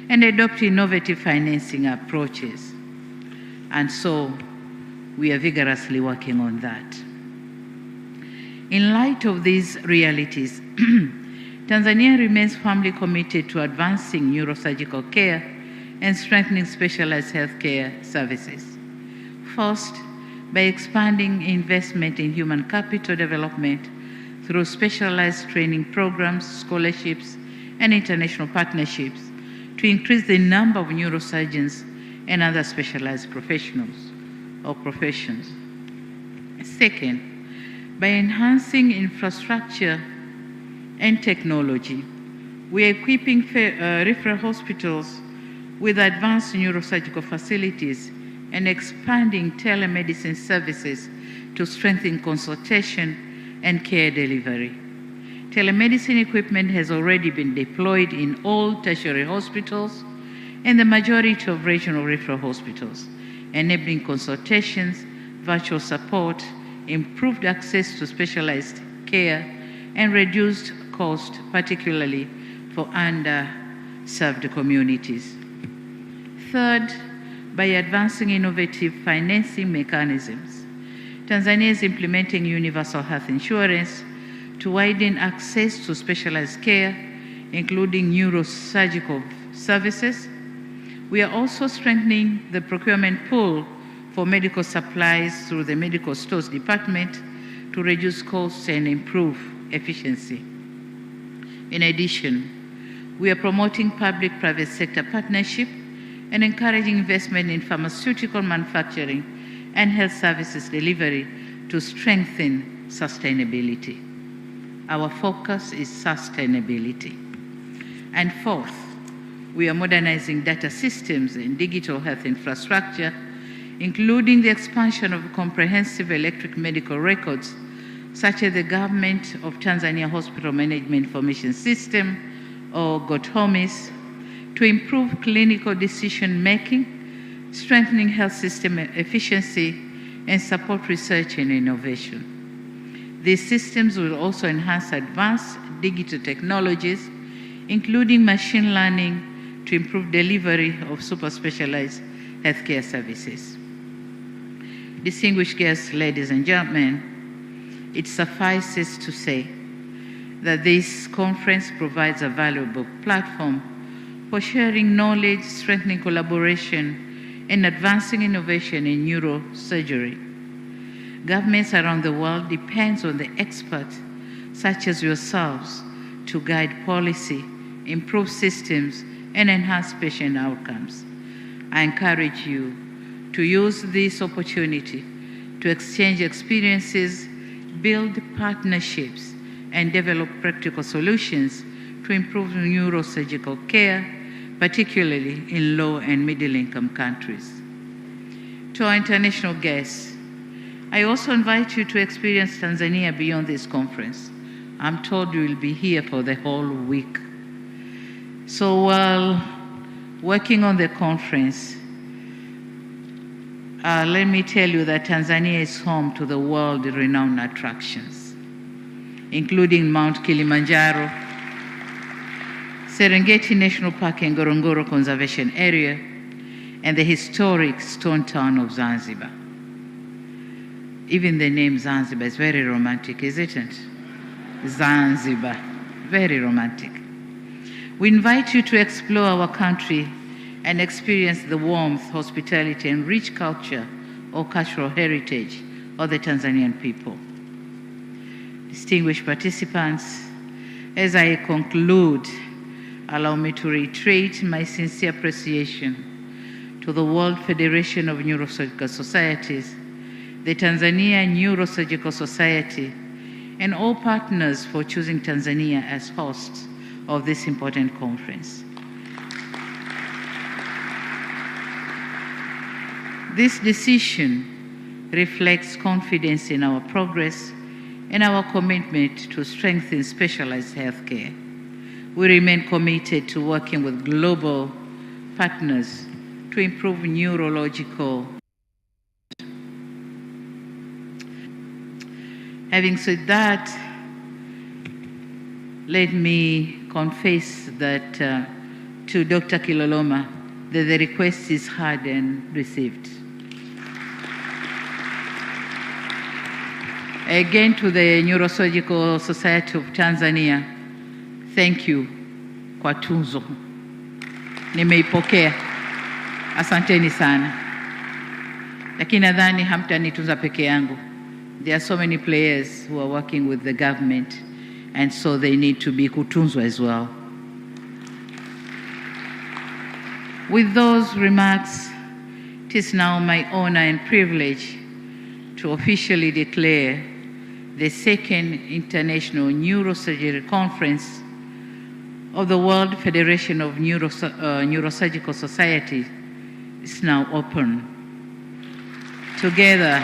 and adopt innovative financing approaches. And so we are vigorously working on that. In light of these realities, Tanzania remains firmly committed to advancing neurosurgical care and strengthening specialized healthcare services. First, by expanding investment in human capital development through specialized training programs, scholarships, and international partnerships to increase the number of neurosurgeons and other specialized professionals or professions. Second, by enhancing infrastructure and technology, we are equipping referral hospitals with advanced neurosurgical facilities and expanding telemedicine services to strengthen consultation and care delivery. Telemedicine equipment has already been deployed in all tertiary hospitals and the majority of regional referral hospitals, enabling consultations virtual support, improved access to specialized care, and reduced cost, particularly for underserved communities. Third, by advancing innovative financing mechanisms. Tanzania is implementing universal health insurance to widen access to specialized care, including neurosurgical services. We are also strengthening the procurement pool for medical supplies through the Medical Stores Department to reduce costs and improve efficiency. In addition, we are promoting public-private sector partnership and encouraging investment in pharmaceutical manufacturing and health services delivery to strengthen sustainability. Our focus is sustainability. And fourth, we are modernizing data systems and digital health infrastructure, including the expansion of comprehensive electronic medical records, such as the Government of Tanzania Hospital Management Information System, or GOTHOMIS, to improve clinical decision-making, strengthening health system efficiency, and support research and innovation. These systems will also enhance advanced digital technologies, including machine learning, to improve delivery of super-specialized healthcare services. Distinguished guests, ladies and gentlemen, it suffices to say that this conference provides a valuable platform for sharing knowledge, strengthening collaboration, and advancing innovation in neurosurgery. Governments around the world depend on the experts such as yourselves to guide policy, improve systems, and enhance patient outcomes. I encourage you to use this opportunity to exchange experiences, build partnerships, and develop practical solutions to improve neurosurgical care, particularly in low and middle-income countries. To our international guests, I also invite you to experience Tanzania beyond this conference. I'm told you will be here for the whole week. So while working on the conference, let me tell you that Tanzania is home to the world-renowned attractions, including Mount Kilimanjaro, Serengeti National Park and Ngorongoro Conservation Area, and the historic stone town of Zanzibar. Even the name Zanzibar is very romantic, isn't it? Zanzibar, very romantic. We invite you to explore our country and experience the warmth, hospitality, and rich culture or cultural heritage of the Tanzanian people. Distinguished participants, as I conclude, allow me to reiterate my sincere appreciation to the World Federation of Neurosurgical Societies, the Tanzania Neurosurgical Society, and all partners for choosing Tanzania as hosts of this important conference. This decision reflects confidence in our progress and our commitment to strengthen specialized healthcare. We remain committed to working with global partners to improve neurological. Having said that, let me confess that to Dr. Kiloloma that the request is heard and received. Again, to the Neurosurgical Society of Tanzania, thank you kwa tunzo. Nimeipokea. Asanteni sana. Lakini nadhani hamtanitunza peke yangu. There are so many players who are working with the government, and so they need to be kutunzwa as well. With those remarks, it is now my honor and privilege to officially declare the second International Neurosurgery Conference of the World Federation of Neurosurgical Society is now open. Together,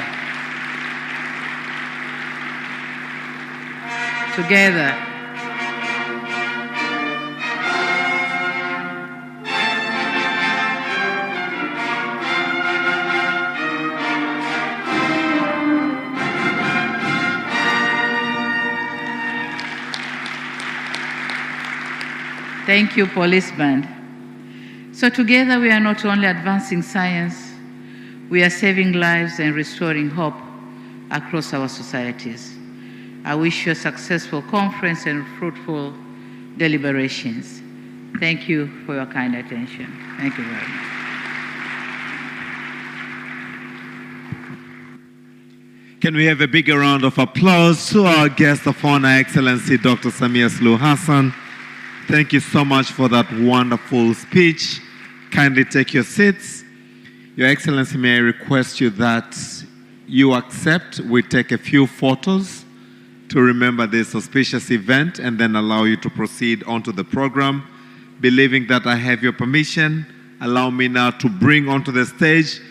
Thank you, Police Band. So together we are not only advancing science, we are saving lives and restoring hope across our societies. I wish you a successful conference and fruitful deliberations. Thank you for your kind attention. Thank you very much. Can we have a bigger round of applause to our guest of honor, Excellency Dr. Samia Suluhu Hassan. Thank you so much for that wonderful speech. Kindly take your seats. Your Excellency, may I request you that you accept we take a few photos to remember this auspicious event and then allow you to proceed onto the program. Believing that I have your permission, allow me now to bring onto the stage.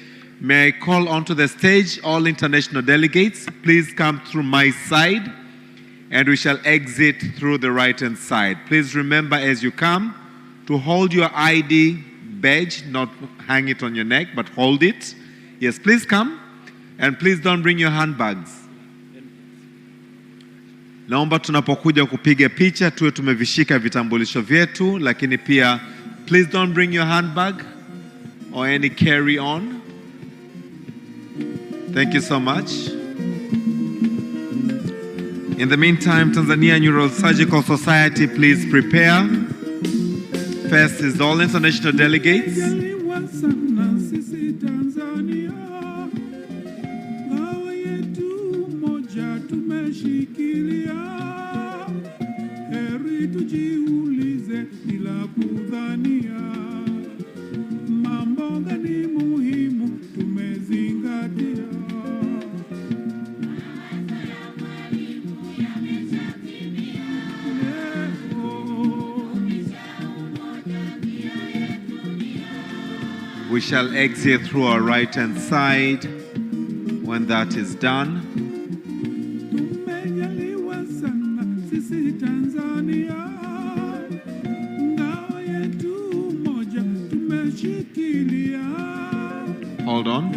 May I call onto the stage all international delegates. Please come through my side and we shall exit through the right-hand side. Please remember as you come to hold your ID badge, not hang it on your neck, but hold it. Yes, please come. And please don't bring your handbags. Naomba tunapokuja kupiga picha tuwe tumevishika vitambulisho vyetu, lakini pia please don't bring your handbag or any carry on. Thank you so much. In the meantime, Tanzania Neurosurgical Society, please prepare. First is all international delegates. We shall exit through our right-hand side when that is done. Hold on.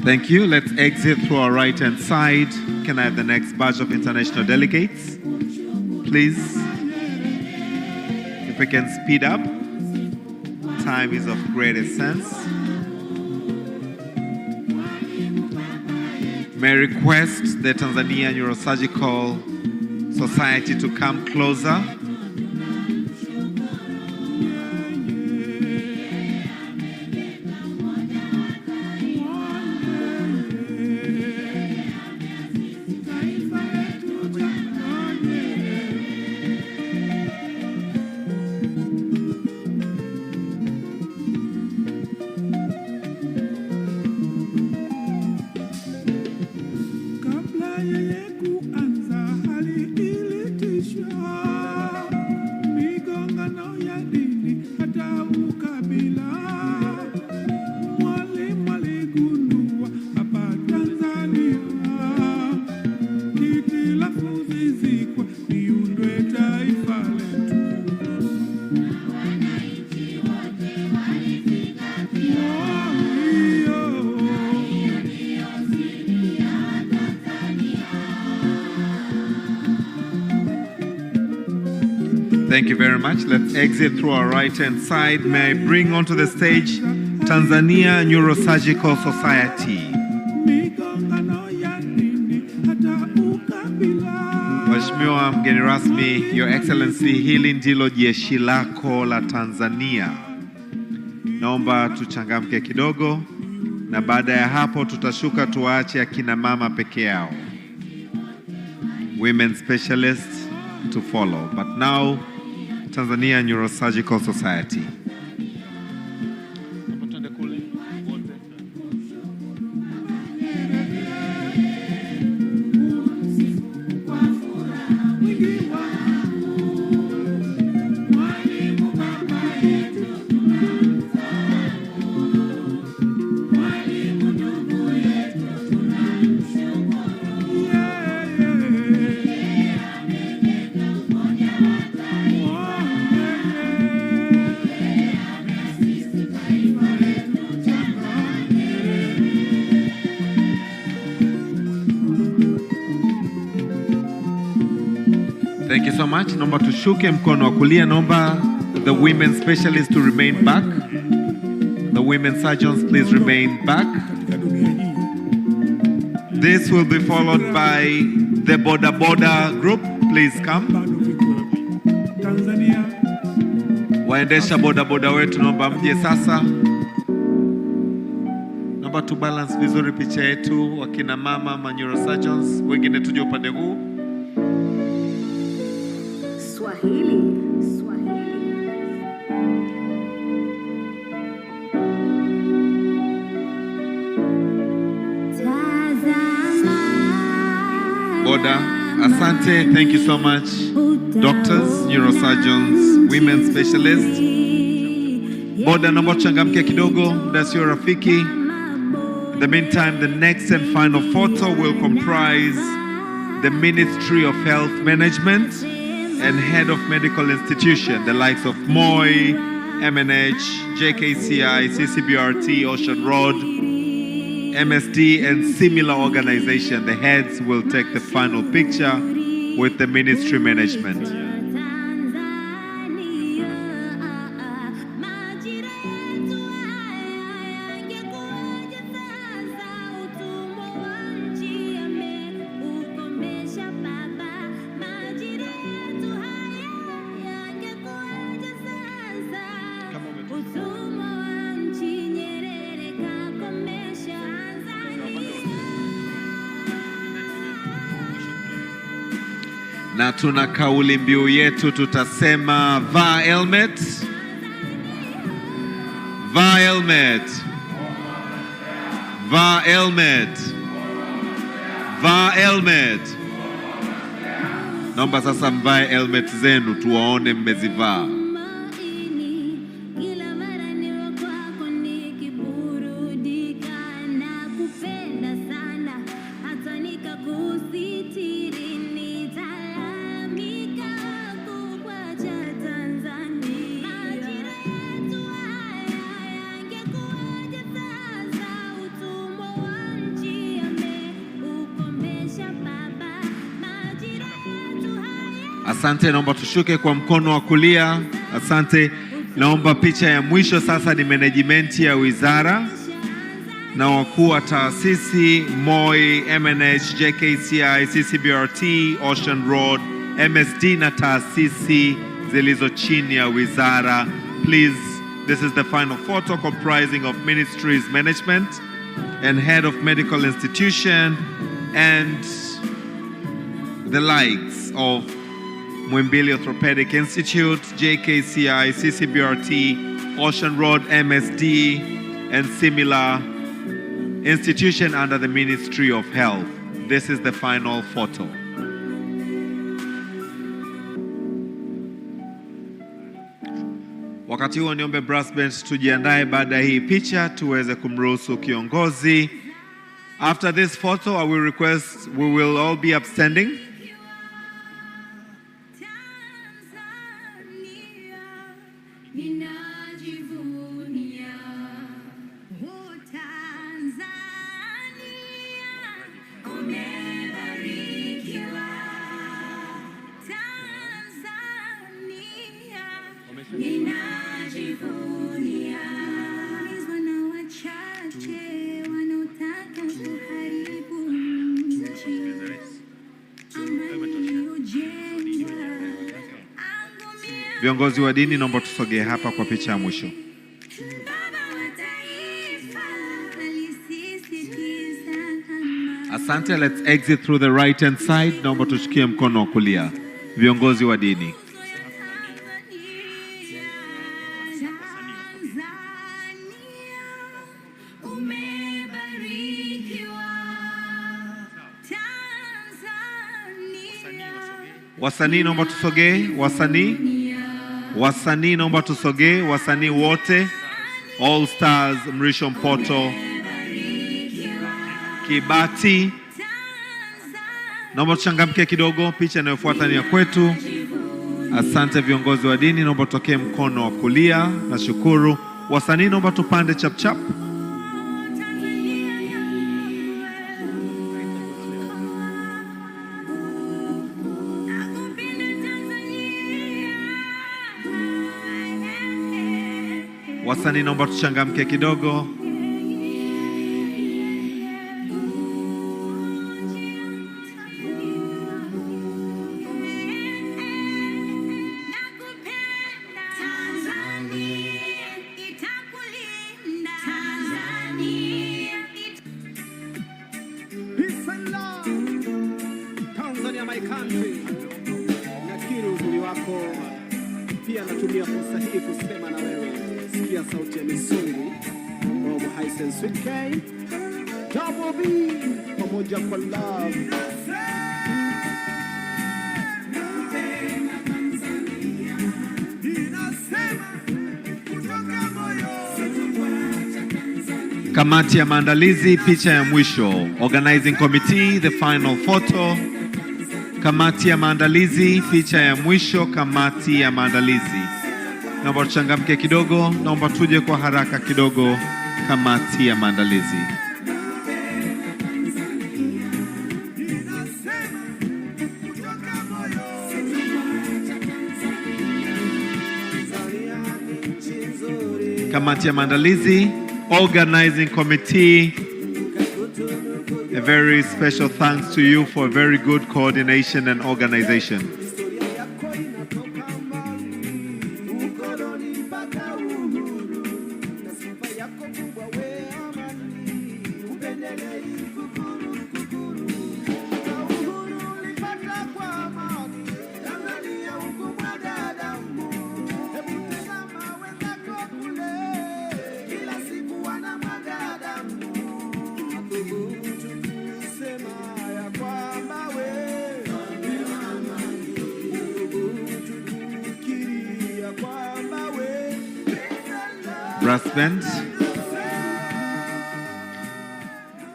Thank you. Let's exit through our right-hand side. Can I have the next batch of international delegates? Please. If we can speed up. Time is of great essence. May I request the Tanzania Neurosurgical Society to come closer. Thank you very much. Let's exit through our right-hand side. May I bring onto the stage Tanzania Neurosurgical Society. Mheshimiwa mgeni rasmi, Your Excellency, hili ndilo jeshi lako la Tanzania. Naomba tuchangamke kidogo na baada ya hapo tutashuka tuwaache akina mama peke yao. Women specialists to follow. But now, Tanzania Neurosurgical Society. Thank you so much. Naomba tushuke mkono wa kulia. Naomba the women specialists to remain back. The women surgeons, please remain back. This will be followed by the Boda Boda group. Please come. Waendesha boda boda wetu naomba mje sasa. Naomba tu balance vizuri picha yetu, wakina mama, neurosurgeons, wengine tuje upande huu. Swahili. Boda, asante, thank you so much. Doctors, neurosurgeons, women specialists. Boda, naomba changamke kidogo, muda sio rafiki. In the meantime, the next and final photo will comprise the Ministry of Health Management and Head of Medical Institution, the likes of MOI, MNH, JKCI, CCBRT, Ocean Road, MSD, and similar organization. The heads will take the final picture with the ministry management. Na tuna kauli mbiu yetu, tutasema vaa helmet, vaa helmet, vaa helmet, vaa helmet. Naomba sasa mvae helmet zenu tuwaone mmezivaa. Asante, naomba tushuke kwa mkono wa kulia. Asante, naomba picha ya mwisho sasa ni management ya wizara na wakuu wa taasisi MOI, MNH, JKCI, CCBRT, Ocean Road, MSD na taasisi zilizo chini ya wizara. Please, this is the final photo comprising of ministries management and head of medical institution and the likes of Muhimbili Orthopedic Institute, JKCI, CCBRT, Ocean Road, MSD, and similar institution under the Ministry of Health. This is the final photo. Wakati huo niombe brass bands tujiandae baada ya hii picha tuweze kumruhusu kiongozi. After this photo, I will request we will all be upstanding. Viongozi wa dini naomba tusogee hapa kwa picha ya mwisho. Asante, let's exit through the right hand side. Naomba tushikie mkono wa kulia. Viongozi wa dini. Wasanii naomba tusogee, wasanii naomba tusogee, wasanii wote, All Stars, Mrisho Mpoto, Kibati. Naomba tuchangamke kidogo, picha inayofuata ni ya kwetu. Asante viongozi wa dini, naomba tutokee mkono wa kulia. Nashukuru. Wasanii naomba tupande chap chap. Wasanii naomba tuchangamke kidogo. Tanzania my country. Nakiri uzuri wako, pia natumia fursa hii kusema na wewe. Sikia sauti ya misuli Bob Hyson Sweet K Double B pamoja kwa love. Kamati ya maandalizi, picha ya mwisho. Organizing committee, the final photo. Kamati ya maandalizi, picha ya mwisho. Kamati ya maandalizi. Naomba tuchangamke kidogo, naomba tuje kwa haraka kidogo. Kamati ya maandalizi. Kamati ya maandalizi, organizing committee. A very special thanks to you for very good coordination and organization. Brass band.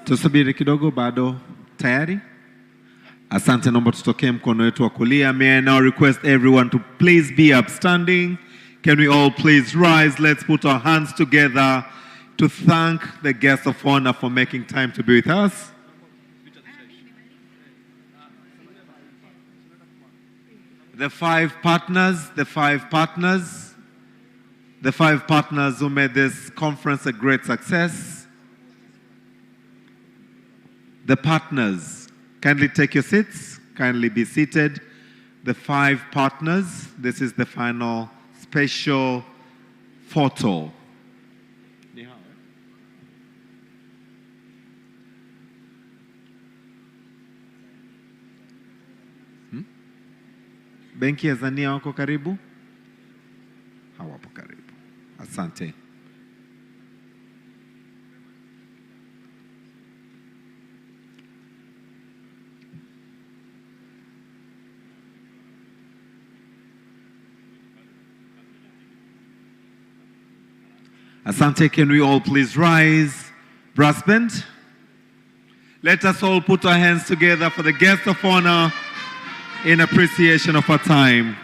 Tusubiri kidogo, bado tayari. Asante, naomba tutokee mkono wetu wa kulia. May I now request everyone to please be upstanding. Can we all please rise? Let's put our hands together to thank the guest of honor for making time to be with us. The five partners who made this conference a great success. The partners, kindly take your seats, kindly be seated. The five partners, this is the final special photo. Benki ya Zania wako karibu? Hawapo karibu. Asante. Asante, can we all please rise? Brass band. Let us all put our hands together for the guest of honor in appreciation of our time.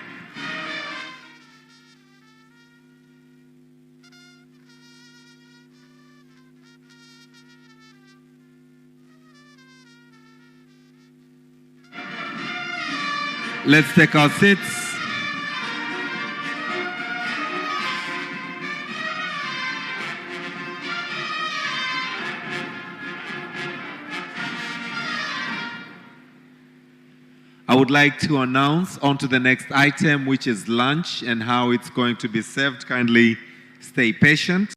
Let's take our seats. I would like to announce on to the next item, which is lunch and how it's going to be served. Kindly stay patient.